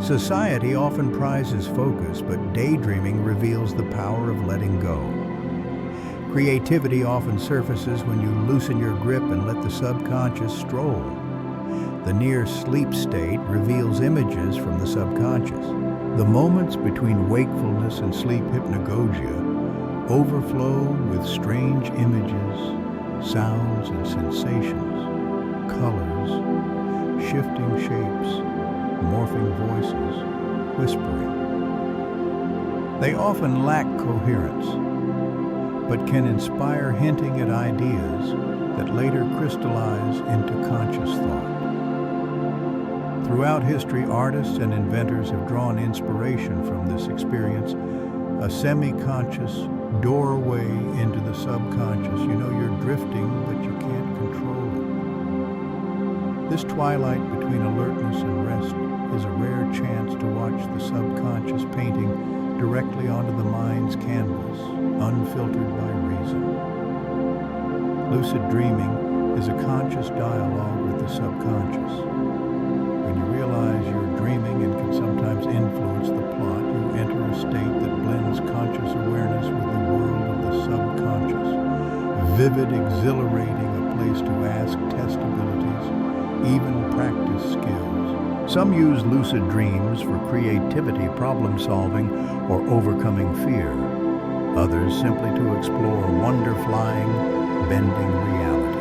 Society often prizes focus, but daydreaming reveals the power of letting go. Creativity often surfaces when you loosen your grip and let the subconscious stroll. The near sleep state reveals images from the subconscious. The moments between wakefulness and sleep hypnagogia overflow with strange images, sounds and sensations, colors, shifting shapes, morphing voices, whispering. They often lack coherence, but can inspire, hinting at ideas that later crystallize into conscious thought. Throughout history, artists and inventors have drawn inspiration from this experience, a semi-conscious doorway into the subconscious. You know you're drifting, but you can't control it. This twilight between alertness and rest is a rare chance to watch the subconscious painting directly onto the mind's canvas, unfiltered by reason. Lucid dreaming is a conscious dialogue with the subconscious. When you realize you're dreaming and can sometimes influence the plot, you enter a state that blends conscious awareness with the world of the subconscious. Vivid, exhilarating, a place to ask, test abilities, even practice skills. Some use lucid dreams for creativity, problem solving, or overcoming fear. Others simply to explore wonder, flying, bending reality.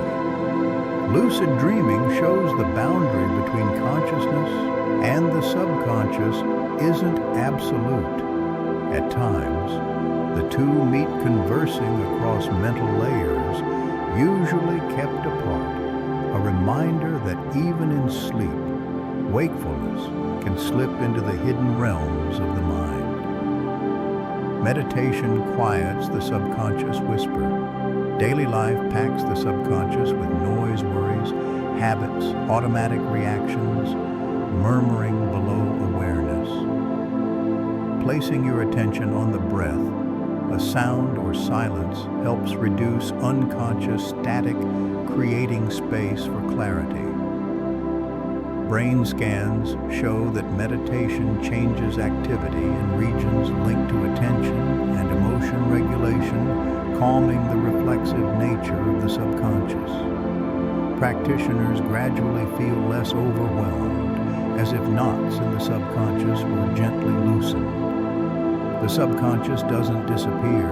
Lucid dreaming shows the boundary between consciousness and the subconscious isn't absolute. At times, the two meet, conversing across mental layers, usually kept apart, a reminder that even in sleep, wakefulness can slip into the hidden realms of the mind. Meditation quiets the subconscious whisper. Daily life packs the subconscious with noise, worries, habits, automatic reactions, murmuring below awareness. Placing your attention on the breath, a sound or silence helps reduce unconscious static, creating space for clarity. Brain scans show that meditation changes activity in regions linked to attention and emotion regulation, calming the reflexive nature of the subconscious. Practitioners gradually feel less overwhelmed, as if knots in the subconscious were gently loosened. The subconscious doesn't disappear.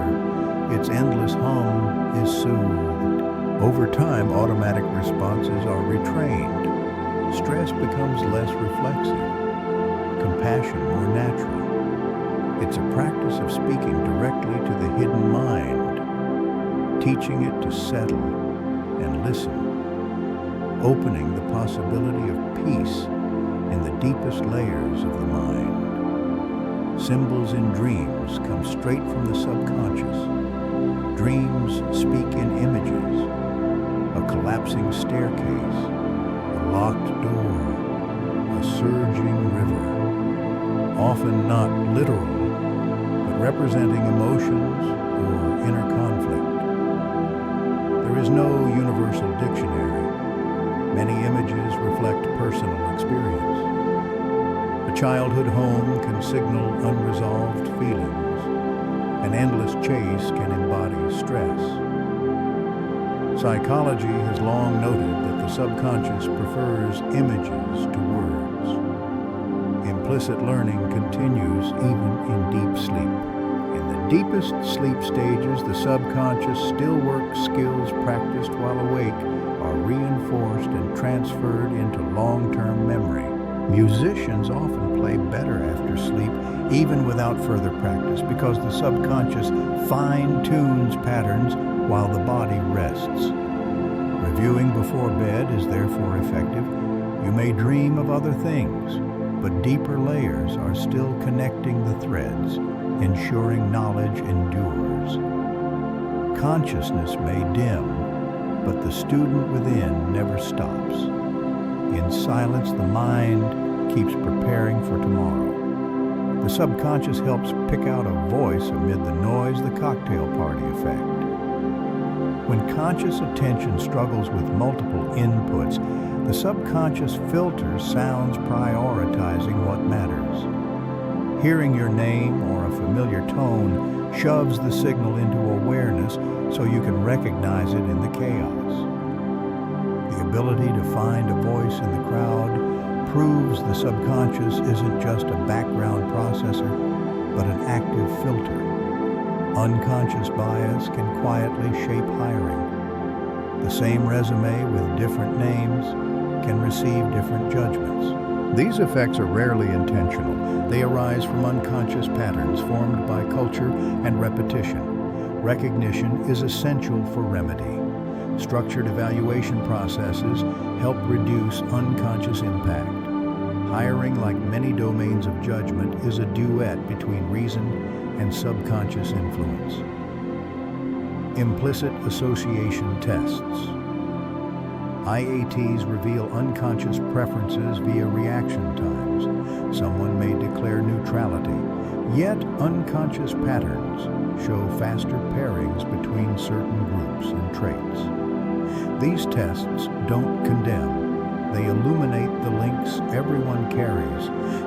Its endless hum is soothed. Over time, automatic responses are retrained. Stress becomes less reflexive, compassion more natural. It's a practice of speaking directly to the hidden mind, teaching it to settle and listen, opening the possibility of peace in the deepest layers of the mind. Symbols in dreams come straight from the subconscious. Dreams speak in images, a collapsing staircase, a locked door, a surging river, often not literal, but representing emotions or inner childhood home can signal unresolved feelings. An endless chase can embody stress. Psychology has long noted that the subconscious prefers images to words. Implicit learning continues even in deep sleep. In the deepest sleep stages, the subconscious still work skills practiced while awake are reinforced and transferred into long-term memory. Musicians often play better after sleep, even without further practice, because the subconscious fine-tunes patterns while the body rests. Reviewing before bed is therefore effective. You may dream of other things, but deeper layers are still connecting the threads, ensuring knowledge endures. Consciousness may dim, but the student within never stops. In silence, the mind keeps preparing for tomorrow. The subconscious helps pick out a voice amid the noise, the cocktail party effect. When conscious attention struggles with multiple inputs, the subconscious filters sounds, prioritizing what matters. Hearing your name or a familiar tone shoves the signal into awareness so you can recognize it in the chaos. The ability to find a voice in the crowd proves the subconscious isn't just a background processor, but an active filter. Unconscious bias can quietly shape hiring. The same resume with different names can receive different judgments. These effects are rarely intentional. They arise from unconscious patterns formed by culture and repetition. Recognition is essential for remedy. Structured evaluation processes help reduce unconscious impact. Hiring, like many domains of judgment, is a duet between reason and subconscious influence. Implicit association tests. IATs reveal unconscious preferences via reaction times. Someone may declare neutrality, yet unconscious patterns show faster pairings between certain groups and traits. These tests don't condemn. They illuminate the links everyone carries,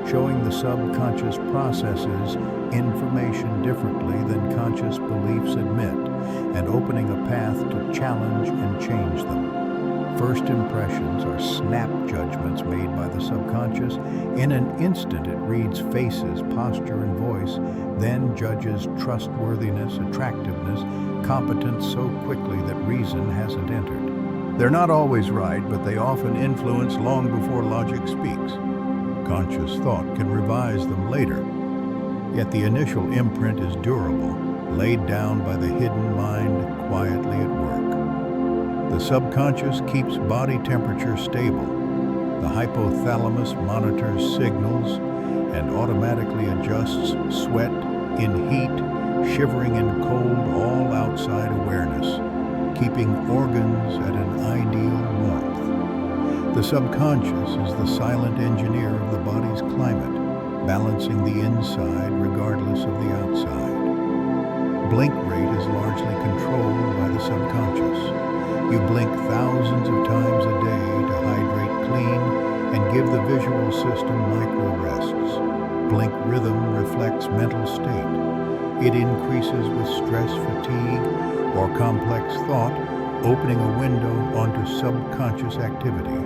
showing the subconscious processes information differently than conscious beliefs admit, and opening a path to challenge and change them. First impressions are snap judgments made by the subconscious. In an instant, it reads faces, posture, and voice, then judges trustworthiness, attractiveness, competence so quickly that reason hasn't entered. They're not always right, but they often influence long before logic speaks. Conscious thought can revise them later. Yet the initial imprint is durable, laid down by the hidden mind quietly at work. The subconscious keeps body temperature stable. The hypothalamus monitors signals and automatically adjusts sweat in heat, shivering in cold, all outside awareness, keeping organs at an ideal warmth. The subconscious is the silent engineer of the body's climate, balancing the inside regardless of the outside. Blink rate is largely controlled by the subconscious. You blink thousands of times a day to hydrate, clean, and give the visual system micro rests. Blink rhythm reflects mental state. It increases with stress, fatigue, or complex thought, opening a window onto subconscious activity.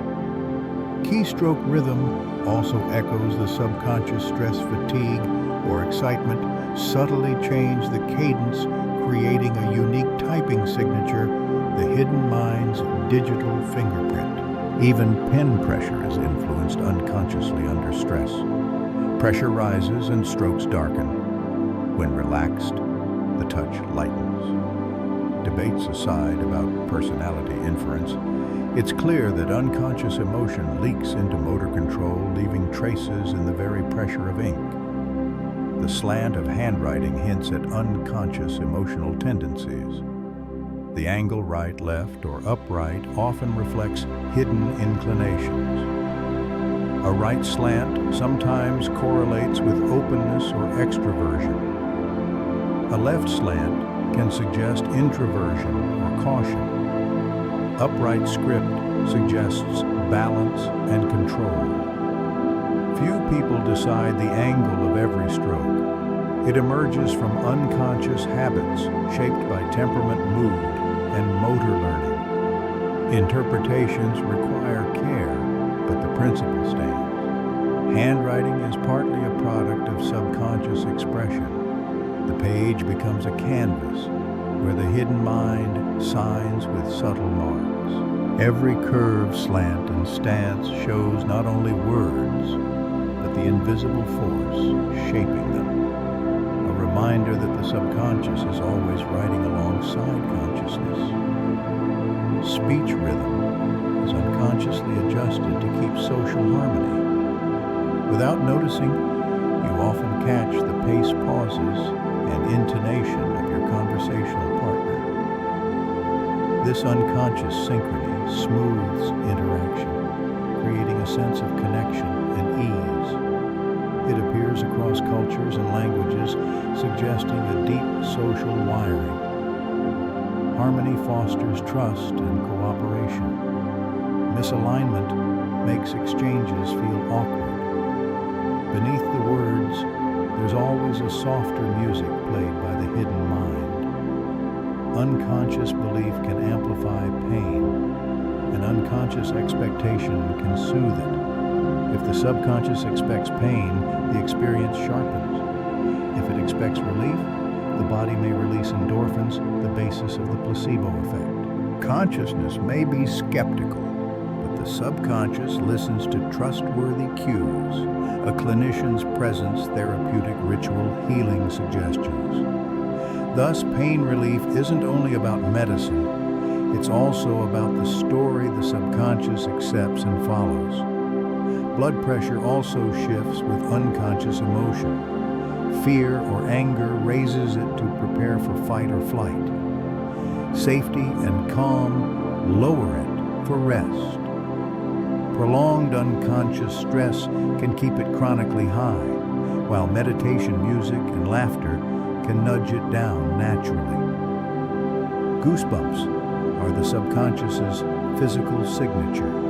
Keystroke rhythm also echoes the subconscious stress, fatigue, or excitement, subtly change the cadence, creating a unique typing signature, the hidden mind's digital fingerprint. Even pen pressure is influenced unconsciously under stress. Pressure rises and strokes darken. When relaxed, the touch lightens. Debates aside about personality inference, it's clear that unconscious emotion leaks into motor control, leaving traces in the very pressure of ink. The slant of handwriting hints at unconscious emotional tendencies. The angle right, left, or upright often reflects hidden inclinations. A right slant sometimes correlates with openness or extroversion. A left slant can suggest introversion or caution. Upright script suggests balance and control. Few people decide the angle of every stroke. It emerges from unconscious habits shaped by temperament, mood, and motor learning. Interpretations require care, but the principle stands. Handwriting is partly a product of subconscious expression. The page becomes a canvas where the hidden mind signs with subtle marks. Every curve, slant, and stance shows not only words, but the invisible force shaping them. A reminder that the subconscious is always riding alongside consciousness. Speech rhythm is unconsciously adjusted to keep social harmony. Without noticing, you often catch the pace pauses and intonation of your conversational partner. This unconscious synchrony smooths interaction, creating a sense of connection and ease. It appears across cultures and languages, suggesting a deep social wiring. Harmony fosters trust and cooperation. Misalignment makes exchanges feel awkward. Beneath the words, there's always a softer music played by the hidden mind. Unconscious belief can amplify pain. An unconscious expectation can soothe it. If the subconscious expects pain, the experience sharpens. If it expects relief, the body may release endorphins, the basis of the placebo effect. Consciousness may be skeptical, but the subconscious listens to trustworthy cues, a clinician's presence, therapeutic ritual, healing suggestions. Thus, pain relief isn't only about medicine, it's also about the story the subconscious accepts and follows. Blood pressure also shifts with unconscious emotion. Fear or anger raises it to prepare for fight or flight. Safety and calm lower it for rest. Prolonged unconscious stress can keep it chronically high, while meditation music and laughter can nudge it down naturally. Goosebumps are the subconscious's physical signature.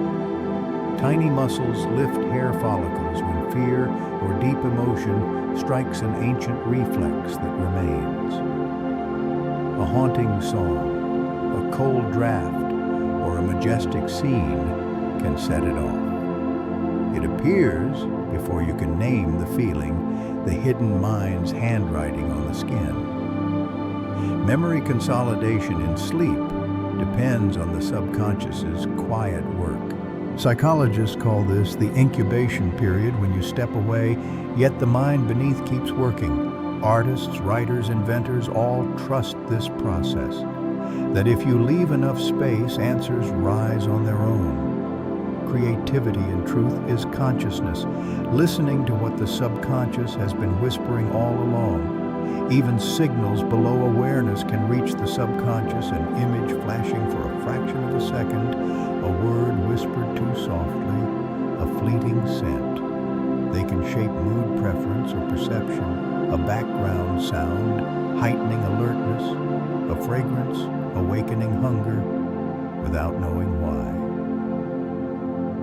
Tiny muscles lift hair follicles when fear or deep emotion strikes an ancient reflex that remains. A haunting song, a cold draft, or a majestic scene can set it off. It appears, before you can name the feeling, the hidden mind's handwriting on the skin. Memory consolidation in sleep depends on the subconscious's quiet work. Psychologists call this the incubation period, when you step away, yet the mind beneath keeps working. Artists, writers, inventors all trust this process, that if you leave enough space, answers rise on their own. Creativity, in truth, is consciousness, listening to what the subconscious has been whispering all along. Even signals below awareness can reach the subconscious, an image flashing for a fraction of a second, a word whispered too softly, a fleeting scent. They can shape mood preference or perception, a background sound, heightening alertness, a fragrance, awakening hunger, without knowing why.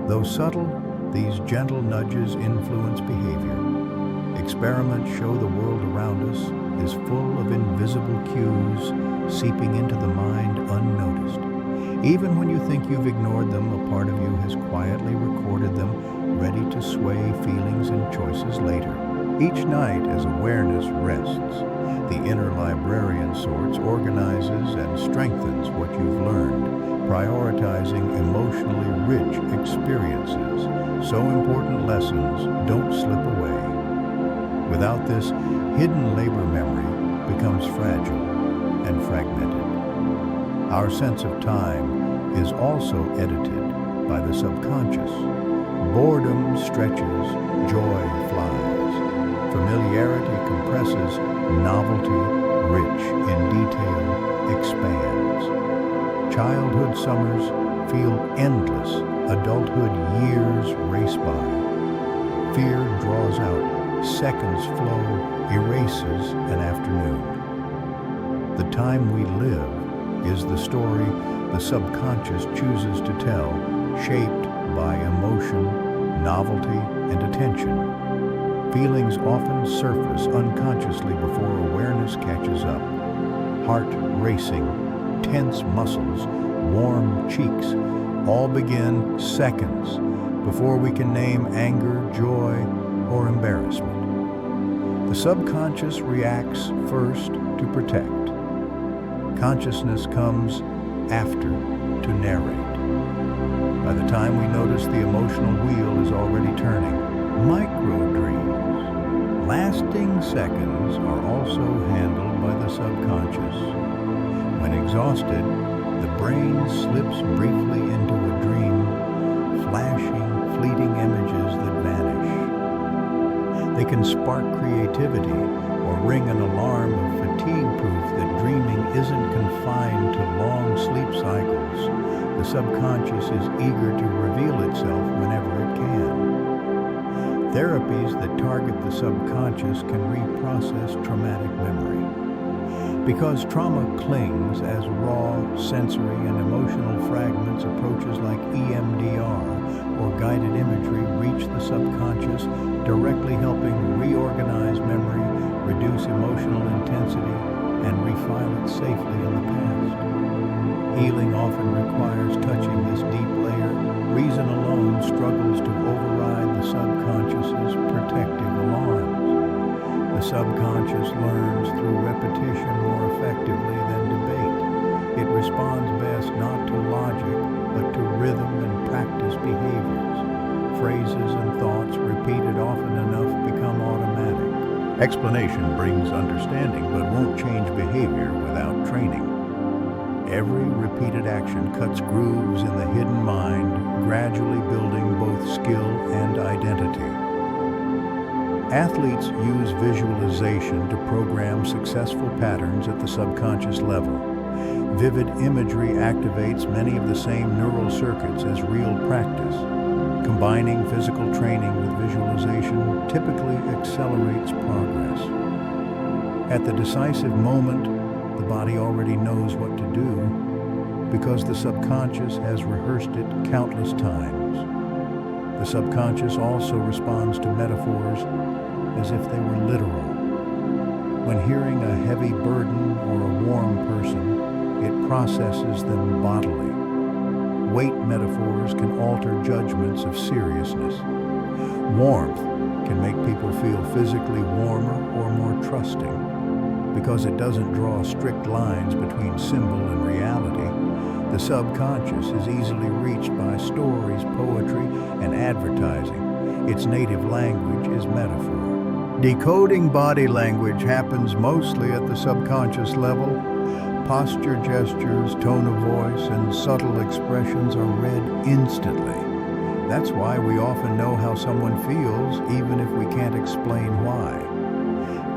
Though subtle, these gentle nudges influence behavior. Experiments show the world around us is full of invisible cues seeping into the mind unnoticed. Even when you think you've ignored them, a part of you has quietly recorded them, ready to sway feelings and choices later. Each night, as awareness rests, the inner librarian sorts, organizes, and strengthens what you've learned, prioritizing emotionally rich experiences so important lessons don't slip away. Without this, hidden labor memory becomes fragile and fragmented. Our sense of time is also edited by the subconscious. Boredom stretches, joy flies. Familiarity compresses, novelty, rich in detail, expands. Childhood summers feel endless, adulthood years race by. Fear draws out, seconds flow, erases an afternoon. The time we live is the story the subconscious chooses to tell, shaped by emotion, novelty, and attention. Feelings often surface unconsciously before awareness catches up. Heart racing, tense muscles, warm cheeks, all begin seconds before we can name anger, joy, or embarrassment. The subconscious reacts first to protect. Consciousness comes after to narrate. By the time we notice, the emotional wheel is already turning. Micro-dreams, lasting seconds, are also handled by the subconscious. When exhausted, the brain slips briefly into a dream, flashing fleeting images that vanish. They can spark creativity or ring an alarm of fatigue, proof that dreaming isn't confined to long sleep cycles. The subconscious is eager to reveal itself whenever it can. Therapies that target the subconscious can reprocess traumatic memory. Because trauma clings as raw, sensory, and emotional fragments, approaches like EMDR or guided imagery reach the subconscious, directly helping reorganize memory, reduce emotional intensity, and refile it safely in the past. Healing often requires touching this deep layer. Reason alone struggles to override the subconscious's protective alarms. The subconscious learns through repetition more effectively than debate. It responds best not to logic, but to rhythm and practice behaviors. Phrases and thoughts repeated often enough become automatic. Explanation brings understanding, but won't change behavior without training. Every repeated action cuts grooves in the hidden mind, gradually building both skill and identity. Athletes use visualization to program successful patterns at the subconscious level. Vivid imagery activates many of the same neural circuits as real practice. Combining physical training with visualization typically accelerates progress. At the decisive moment, the body already knows what to do because the subconscious has rehearsed it countless times. The subconscious also responds to metaphors as if they were literal. When hearing a heavy burden or a warm person, it processes them bodily. Weight metaphors can alter judgments of seriousness. Warmth can make people feel physically warmer or more trusting. Because it doesn't draw strict lines between symbol and reality, the subconscious is easily reached by stories, poetry, and advertising. Its native language is metaphor. Decoding body language happens mostly at the subconscious level. Posture, gestures, tone of voice, and subtle expressions are read instantly. That's why we often know how someone feels, even if we can't explain why.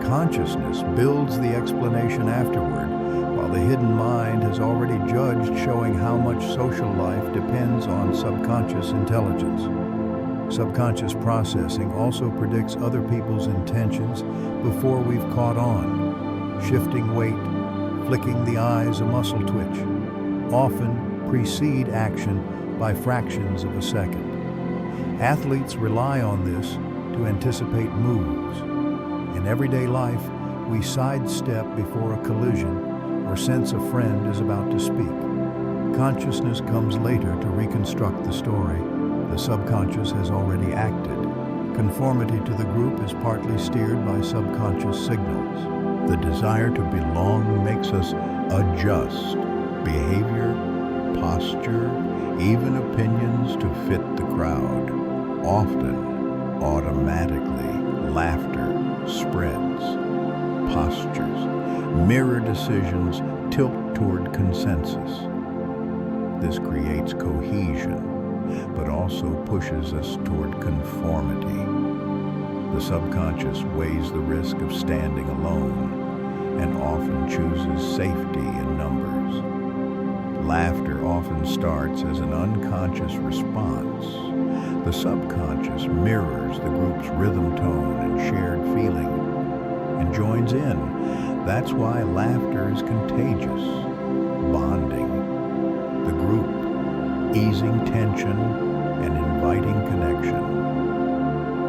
Consciousness builds the explanation afterward, while the hidden mind has already judged, showing how much social life depends on subconscious intelligence. Subconscious processing also predicts other people's intentions before we've caught on. Shifting weight, flicking the eyes, a muscle twitch, often precede action by fractions of a second. Athletes rely on this to anticipate moves. In everyday life, we sidestep before a collision or sense a friend is about to speak. Consciousness comes later to reconstruct the story. The subconscious has already acted. Conformity to the group is partly steered by subconscious signals. The desire to belong makes us adjust behavior, posture, even opinions to fit the crowd. Often, automatically, laughter spreads. Postures, mirror decisions tilt toward consensus. This creates cohesion, but also pushes us toward conformity. The subconscious weighs the risk of standing alone and often chooses safety in numbers. Laughter often starts as an unconscious response. The subconscious mirrors the group's rhythm, tone, and shared feeling and joins in. That's why laughter is contagious, bonding the group, easing tension and inviting connection.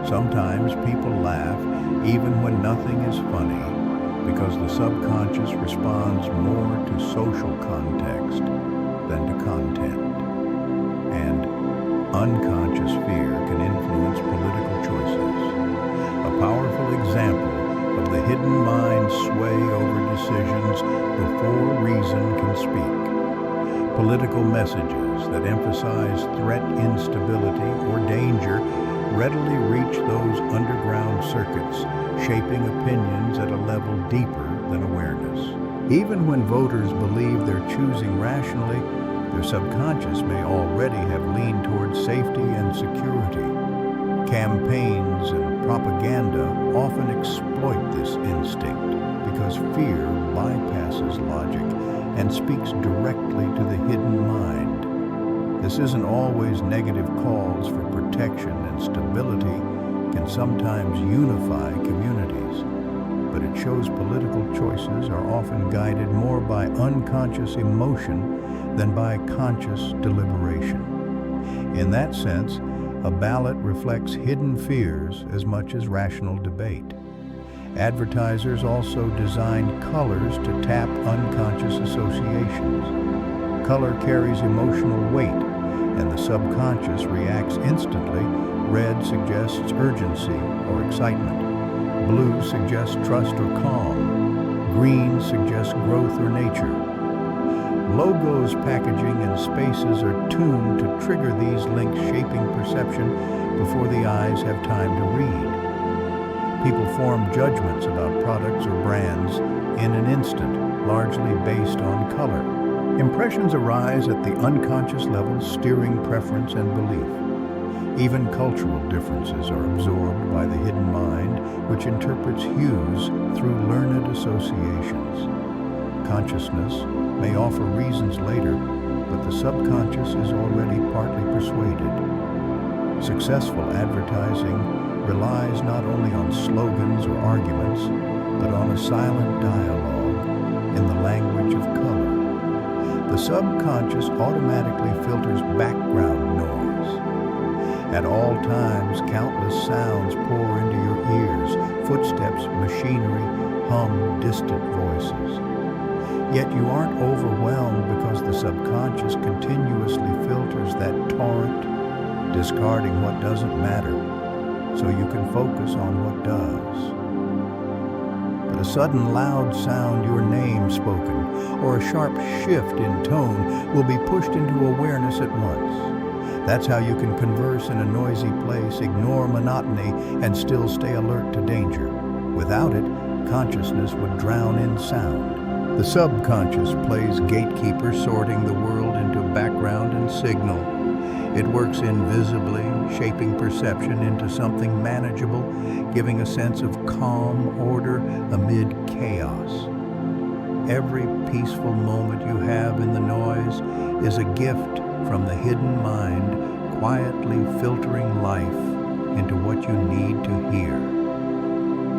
Sometimes people laugh even when nothing is funny because the subconscious responds more to social context than to content. And unconscious fear can influence political choices. A powerful example of the hidden mind's sway over decisions before reason can speak. Political messages that emphasize threat, instability, or danger readily reach those underground circuits, shaping opinions at a level deeper than awareness. Even when voters believe they're choosing rationally, their subconscious may already have leaned towards safety and security. Campaigns and propaganda often exploit this instinct because fear bypasses logic and speaks directly to the hidden mind. This isn't always negative. Calls for protection and stability can sometimes unify communities, but it shows political choices are often guided more by unconscious emotion than by conscious deliberation. In that sense, a ballot reflects hidden fears as much as rational debate. Advertisers also design colors to tap unconscious associations. Color carries emotional weight, and the subconscious reacts instantly. Red suggests urgency or excitement. Blue suggests trust or calm. Green suggests growth or nature. Logos, packaging, and spaces are tuned to trigger these links, shaping perception before the eyes have time to read. People form judgments about products or brands in an instant, largely based on color. Impressions arise at the unconscious level, steering preference and belief. Even cultural differences are absorbed by the hidden mind, which interprets hues through learned associations. Consciousness may offer reasons later, but the subconscious is already partly persuaded. Successful advertising relies not only on slogans or arguments, but on a silent dialogue in the language of color. The subconscious automatically filters background noise. At all times, countless sounds pour into your ears: footsteps, machinery, hum, distant voices. Yet you aren't overwhelmed because the subconscious continuously filters that torrent, discarding what doesn't matter, so you can focus on what does. But a sudden loud sound, your name spoken, or a sharp shift in tone will be pushed into awareness at once. That's how you can converse in a noisy place, ignore monotony, and still stay alert to danger. Without it, consciousness would drown in sound. The subconscious plays gatekeeper, sorting the world into background and signal. It works invisibly, shaping perception into something manageable, giving a sense of calm order amid chaos. Every peaceful moment you have in the noise is a gift from the hidden mind, quietly filtering life into what you need to hear.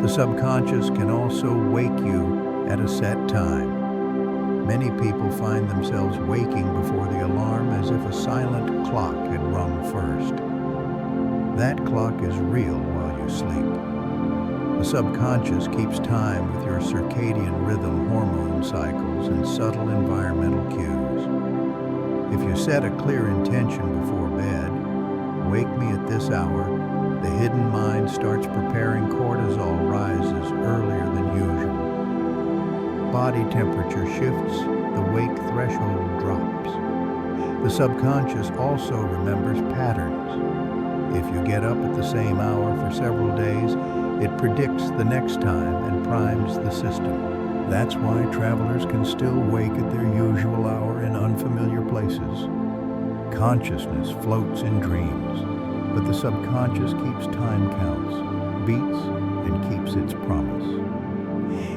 The subconscious can also wake you at a set time. Many people find themselves waking before the alarm as if a silent clock had rung first. That clock is real while you sleep. The subconscious keeps time with your circadian rhythm, hormone cycles, and subtle environmental cues. If you set a clear intention before bed, wake me at this hour, the hidden mind starts preparing. Cortisol rises earlier than usual. Body temperature shifts, the wake threshold drops. The subconscious also remembers patterns. If you get up at the same hour for several days, it predicts the next time and primes the system. That's why travelers can still wake at their usual hour in unfamiliar places. Consciousness floats in dreams, but the subconscious keeps time counts, beats, and keeps its promise.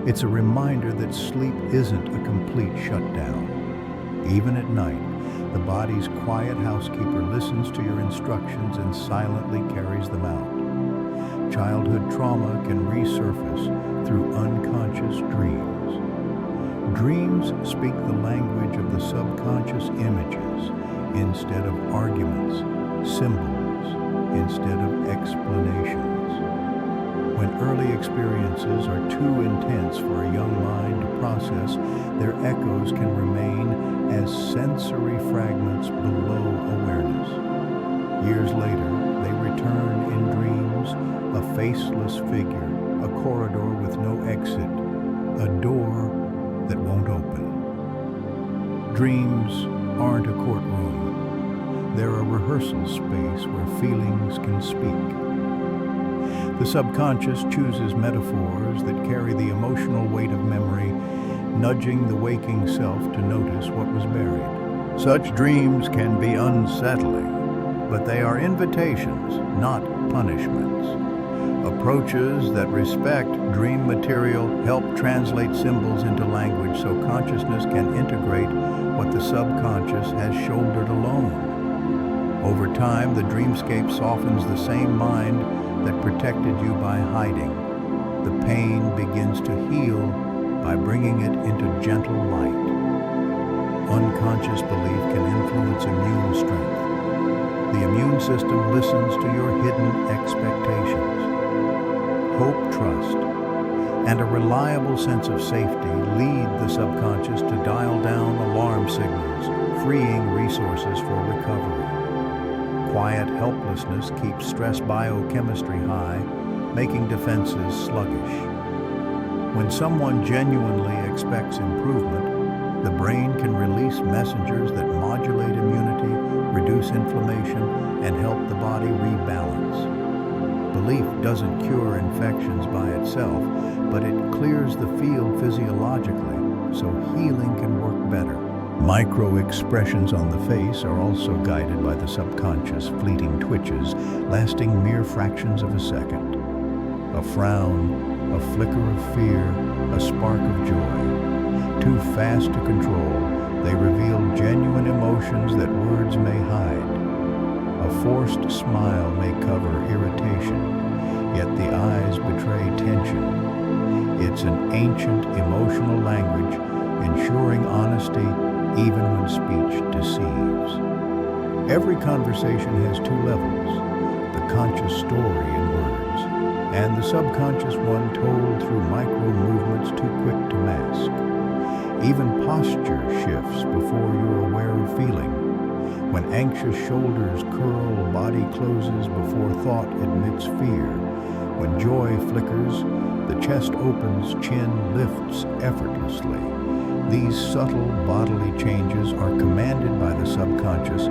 It's a reminder that sleep isn't a complete shutdown. Even at night, the body's quiet housekeeper listens to your instructions and silently carries them out. Childhood trauma can resurface through unconscious dreams. Dreams speak the language of the subconscious, images instead of arguments, symbols instead of explanations. when early experiences are too intense for a young mind to process, their echoes can remain as sensory fragments below awareness. Years later, they return in dreams, a faceless figure, a corridor with no exit, a door that won't open. Dreams aren't a courtroom. They're a rehearsal space where feelings can speak. The subconscious chooses metaphors that carry the emotional weight of memory, nudging the waking self to notice what was buried. Such dreams can be unsettling, but they are invitations, not punishments. Approaches that respect dream material help translate symbols into language so consciousness can integrate what the subconscious has shouldered alone. Over time, the dreamscape softens the same mind that protected you by hiding. The pain begins to heal by bringing it into gentle light. Unconscious belief can influence immune strength. The immune system listens to your hidden expectations. Hope, trust, and a reliable sense of safety lead the subconscious to dial down alarm signals, freeing resources for recovery. Quiet helplessness keeps stress biochemistry high, making defenses sluggish. When someone genuinely expects improvement, the brain can release messengers that modulate immunity, reduce inflammation, and help the body rebalance. Belief doesn't cure infections by itself, but it clears the field physiologically, so healing can work better. Micro-expressions on the face are also guided by the subconscious, fleeting twitches lasting mere fractions of a second. A frown, a flicker of fear, a spark of joy. Too fast to control, they reveal genuine emotions that words may hide. A forced smile may cover irritation, yet the eyes betray tension. It's an ancient emotional language, ensuring honesty even when speech deceives. Every conversation has two levels, the conscious story in words, and the subconscious one told through micro-movements too quick to mask. Even posture shifts before you're aware of feeling. When anxious shoulders curl, body closes before thought admits fear. When joy flickers, the chest opens, chin lifts effortlessly. These subtle bodily changes are commanded by the subconscious,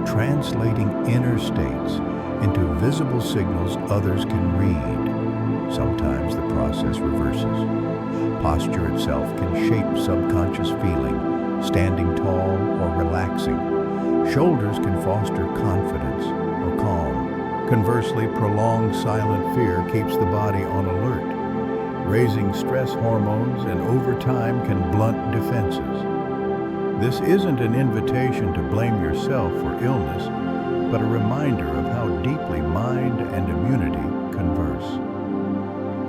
translating inner states into visible signals others can read. Sometimes the process reverses. Posture itself can shape subconscious feeling, standing tall or relaxing. Shoulders can foster confidence or calm. Conversely, prolonged silent fear keeps the body on alert, raising stress hormones and over time can blunt defenses. This isn't an invitation to blame yourself for illness, but a reminder of how deeply mind and immunity converse.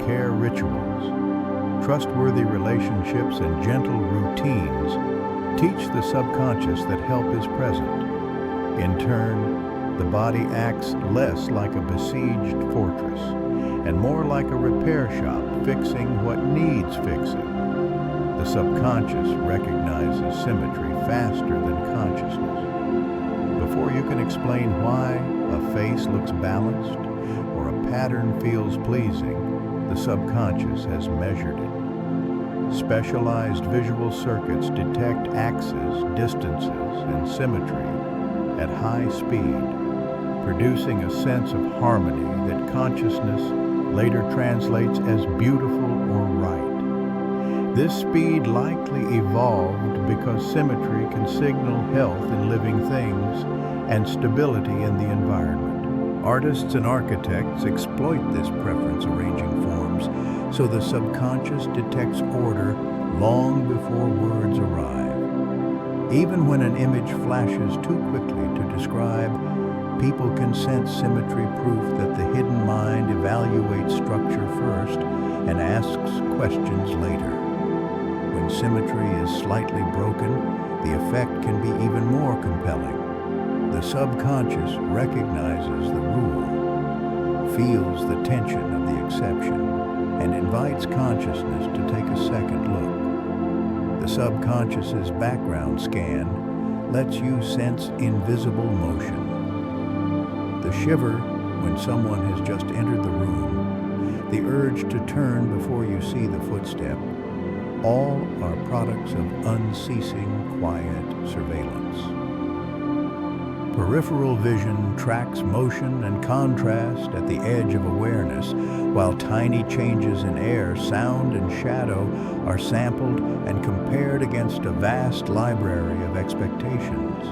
Care rituals, trustworthy relationships, and gentle routines teach the subconscious that help is present. In turn, the body acts less like a besieged fortress and more like a repair shop fixing what needs fixing. The subconscious recognizes symmetry faster than consciousness. Before you can explain why a face looks balanced or a pattern feels pleasing, the subconscious has measured it. Specialized visual circuits detect axes, distances, and symmetry at high speed, producing a sense of harmony that consciousness later translates as beautiful or right. This speed likely evolved because symmetry can signal health in living things and stability in the environment. Artists and architects exploit this preference arranging forms so the subconscious detects order long before words arrive. Even when an image flashes too quickly to describe, people can sense symmetry, proof that the hidden mind evaluates structure first and asks questions later. When symmetry is slightly broken, the effect can be even more compelling. The subconscious recognizes the rule. feels the tension of the exception and invites consciousness to take a second look. The subconscious's background scan lets you sense invisible motion. The shiver when someone has just entered the room, the urge to turn before you see the footstep, all are products of unceasing, quiet surveillance. Peripheral vision tracks motion and contrast at the edge of awareness, while tiny changes in air, sound, and shadow are sampled and compared against a vast library of expectations.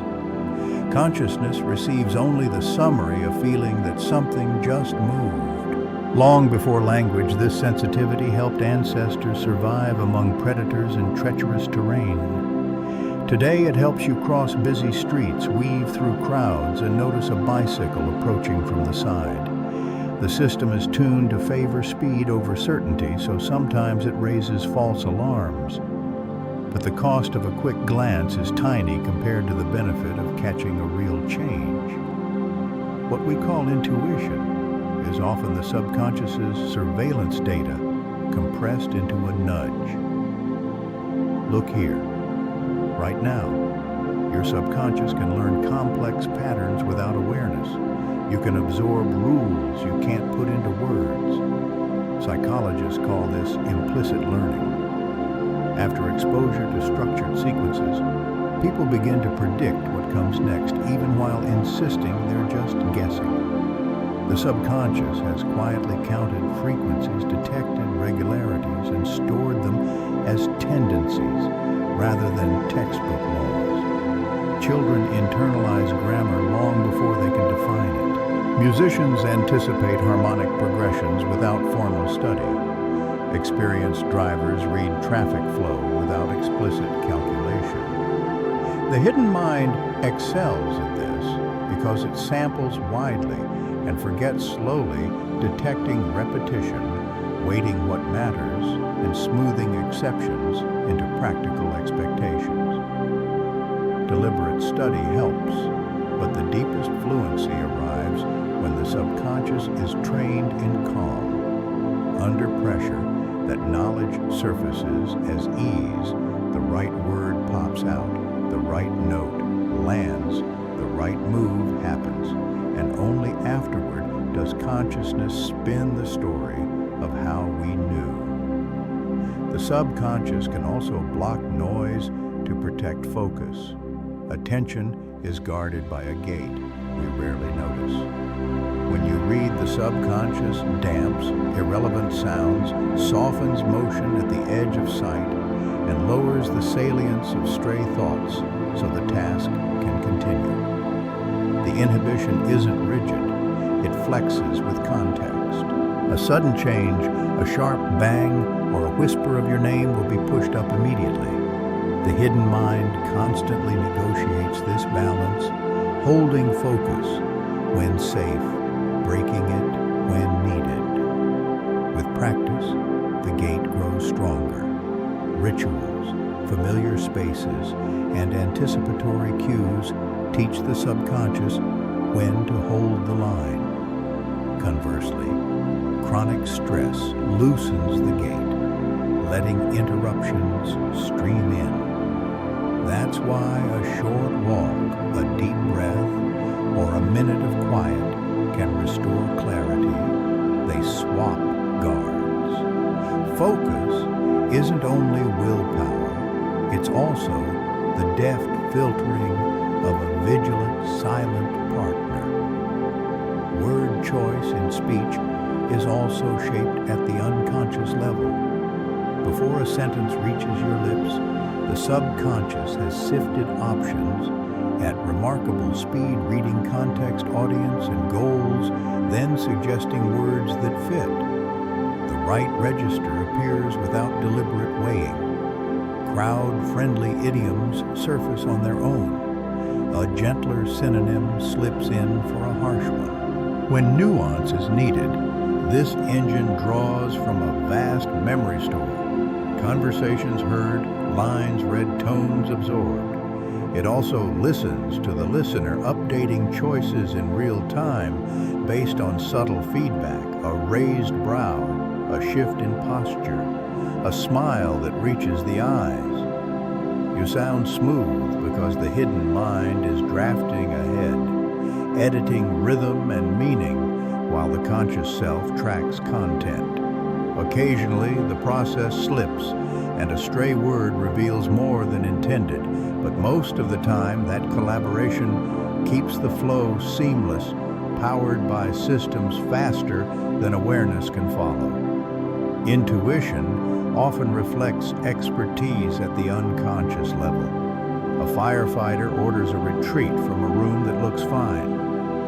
Consciousness receives only the summary of feeling that something just moved. Long before language, this sensitivity helped ancestors survive among predators in treacherous terrain. Today, it helps you cross busy streets, weave through crowds, and notice a bicycle approaching from the side. The system is tuned to favor speed over certainty, so sometimes it raises false alarms. But the cost of a quick glance is tiny compared to the benefit of catching a real change. What we call intuition is often the subconscious's surveillance data compressed into a nudge. Look here. Right now, your subconscious can learn complex patterns without awareness. You can absorb rules you can't put into words. Psychologists call this implicit learning. After exposure to structured sequences, people begin to predict what comes next, even while insisting they're just guessing. The subconscious has quietly counted frequencies, detected regularities, and stored them as tendencies rather than textbook laws. Children internalize grammar long before they can define it. Musicians anticipate harmonic progressions without formal study. Experienced drivers read traffic flow without explicit calculation. The hidden mind excels at this because it samples widely and forgets slowly, detecting repetition, weighting what matters, and smoothing exceptions into practical expectations. Deliberate study helps, but the deepest fluency arrives when the subconscious is trained in calm. Under pressure, that knowledge surfaces as ease. The right word pops out, the right note lands, the right move happens, and only afterward does consciousness spin the story of how we knew. The subconscious can also block noise to protect focus. Attention is guarded by a gate we rarely notice. When you read, the subconscious damps irrelevant sounds, softens motion at the edge of sight, and lowers the salience of stray thoughts so the task can continue. The inhibition isn't rigid, it flexes with context. A sudden change, a sharp bang, or a whisper of your name will be pushed up immediately. The hidden mind constantly negotiates this balance, holding focus when safe, breaking it when needed. With practice, the gate grows stronger. Rituals, familiar spaces, and anticipatory cues teach the subconscious when to hold the line. Conversely, chronic stress loosens the gate, letting interruptions stream in. That's why a short walk, a deep breath, or a minute of quiet can restore clarity. They swap guards. Focus isn't only willpower, it's also the deft filtering of a vigilant, silent partner. Word choice in speech is also shaped at the unconscious level. Before a sentence reaches your lips, the subconscious has sifted options at remarkable speed, reading context, audience, and goals, then suggesting words that fit. The right register appears without deliberate weighing. Crowd-friendly idioms surface on their own. A gentler synonym slips in for a harsh one. When nuance is needed, this engine draws from a vast memory store. Conversations heard, lines read, tones absorbed. It also listens to the listener, updating choices in real time based on subtle feedback, a raised brow, a shift in posture, a smile that reaches the eyes. You sound smooth because the hidden mind is drafting ahead, editing rhythm and meaning while the conscious self tracks content. Occasionally, the process slips and a stray word reveals more than intended, but most of the time that collaboration keeps the flow seamless, powered by systems faster than awareness can follow. Intuition often reflects expertise at the unconscious level. A firefighter orders a retreat from a room that looks fine.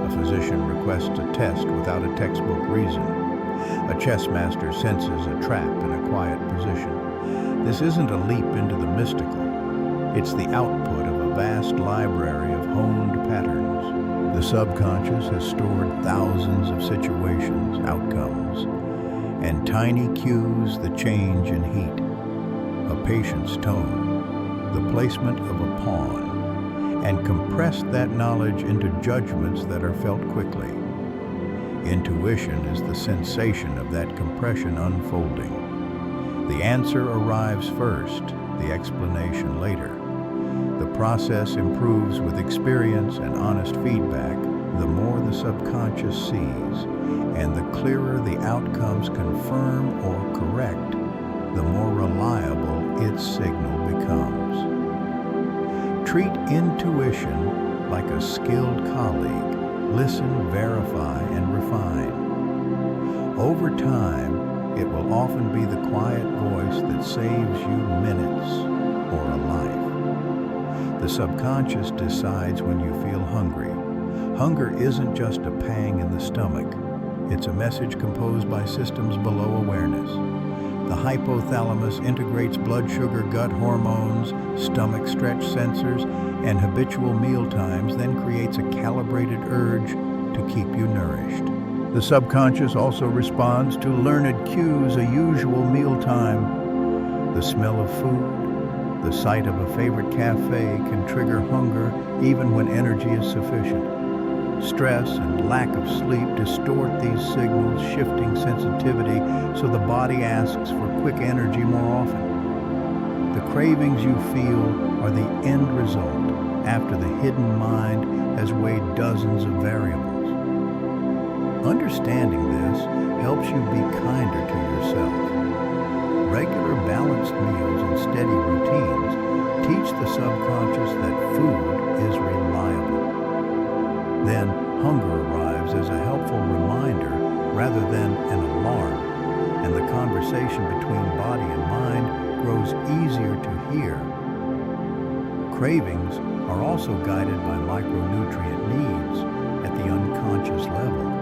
A physician requests a test without a textbook reason. A chess master senses a trap in a quiet position. This isn't a leap into the mystical. It's the output of a vast library of honed patterns. The subconscious has stored thousands of situations, outcomes, and tiny cues, the change in heat, a patient's tone, the placement of a pawn, and compressed that knowledge into judgments that are felt quickly. Intuition is the sensation of that compression unfolding. The answer arrives first, the explanation later. The process improves with experience and honest feedback. The more the subconscious sees, and the clearer the outcomes confirm or correct, the more reliable its signal becomes. Treat intuition like a skilled colleague. Listen, verify, and refine. Over time, it will often be the quiet voice that saves you minutes or a life. The subconscious decides when you feel hungry. Hunger isn't just a pang in the stomach. It's a message composed by systems below awareness. The hypothalamus integrates blood sugar, gut hormones, stomach stretch sensors, and habitual meal times, then creates a calibrated urge to keep you nourished. The subconscious also responds to learned cues, a usual mealtime. The smell of food, the sight of a favorite cafe can trigger hunger even when energy is sufficient. Stress and lack of sleep distort these signals, shifting sensitivity so the body asks for quick energy more often. The cravings you feel are the end result after the hidden mind has weighed dozens of variables. Understanding this helps you be kinder to yourself. Regular balanced meals and steady routines teach the subconscious that food is reliable. Then hunger arrives as a helpful reminder rather than an alarm, and the conversation between body and mind grows easier to hear. Cravings are also guided by micronutrient needs at the unconscious level.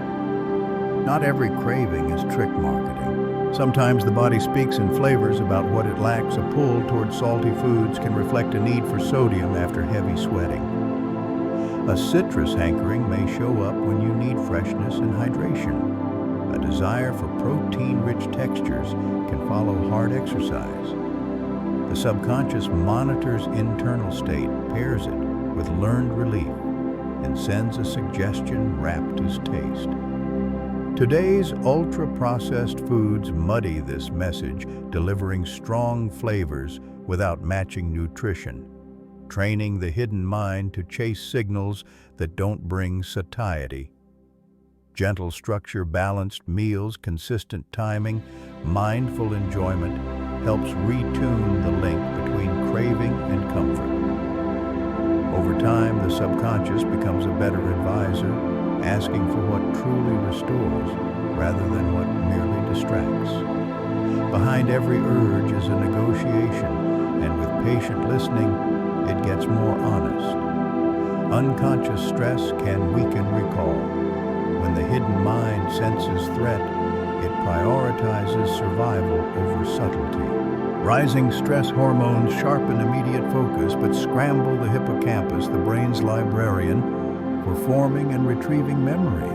Not every craving is trick marketing. Sometimes the body speaks in flavors about what it lacks. A pull toward salty foods can reflect a need for sodium after heavy sweating. A citrus hankering may show up when you need freshness and hydration. A desire for protein-rich textures can follow hard exercise. The subconscious monitors internal state, pairs it with learned relief, and sends a suggestion wrapped as taste. Today's ultra-processed foods muddy this message, delivering strong flavors without matching nutrition, training the hidden mind to chase signals that don't bring satiety. Gentle structure, balanced meals, consistent timing, mindful enjoyment helps retune the link between craving and comfort. Over time, the subconscious becomes a better advisor, asking for what truly restores rather than what merely distracts. Behind every urge is a negotiation, and with patient listening, it gets more honest. Unconscious stress can weaken recall. When the hidden mind senses threat, it prioritizes survival over subtlety. Rising stress hormones sharpen immediate focus but scramble the hippocampus, the brain's librarian, for forming and retrieving memory.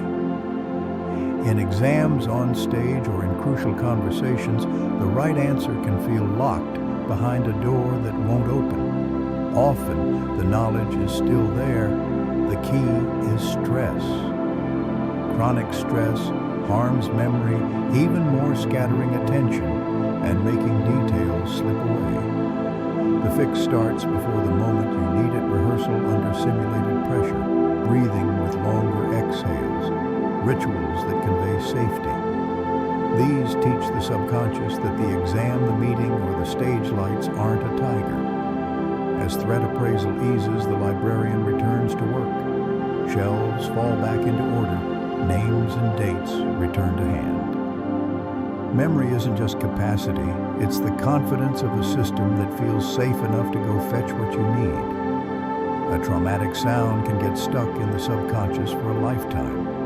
In exams, on stage, or in crucial conversations, the right answer can feel locked behind a door that won't open. Often, the knowledge is still there. The key is stress. Chronic stress harms memory, even more scattering attention and making details slip away. The fix starts before the moment you need it. Rehearsal under simulated pressure, breathing with longer exhales, rituals that convey safety. These teach the subconscious that the exam, the meeting, or the stage lights aren't a tiger. As threat appraisal eases, the librarian returns to work. Shelves fall back into order. Names and dates return to hand. Memory isn't just capacity, it's the confidence of a system that feels safe enough to go fetch what you need. A traumatic sound can get stuck in the subconscious for a lifetime.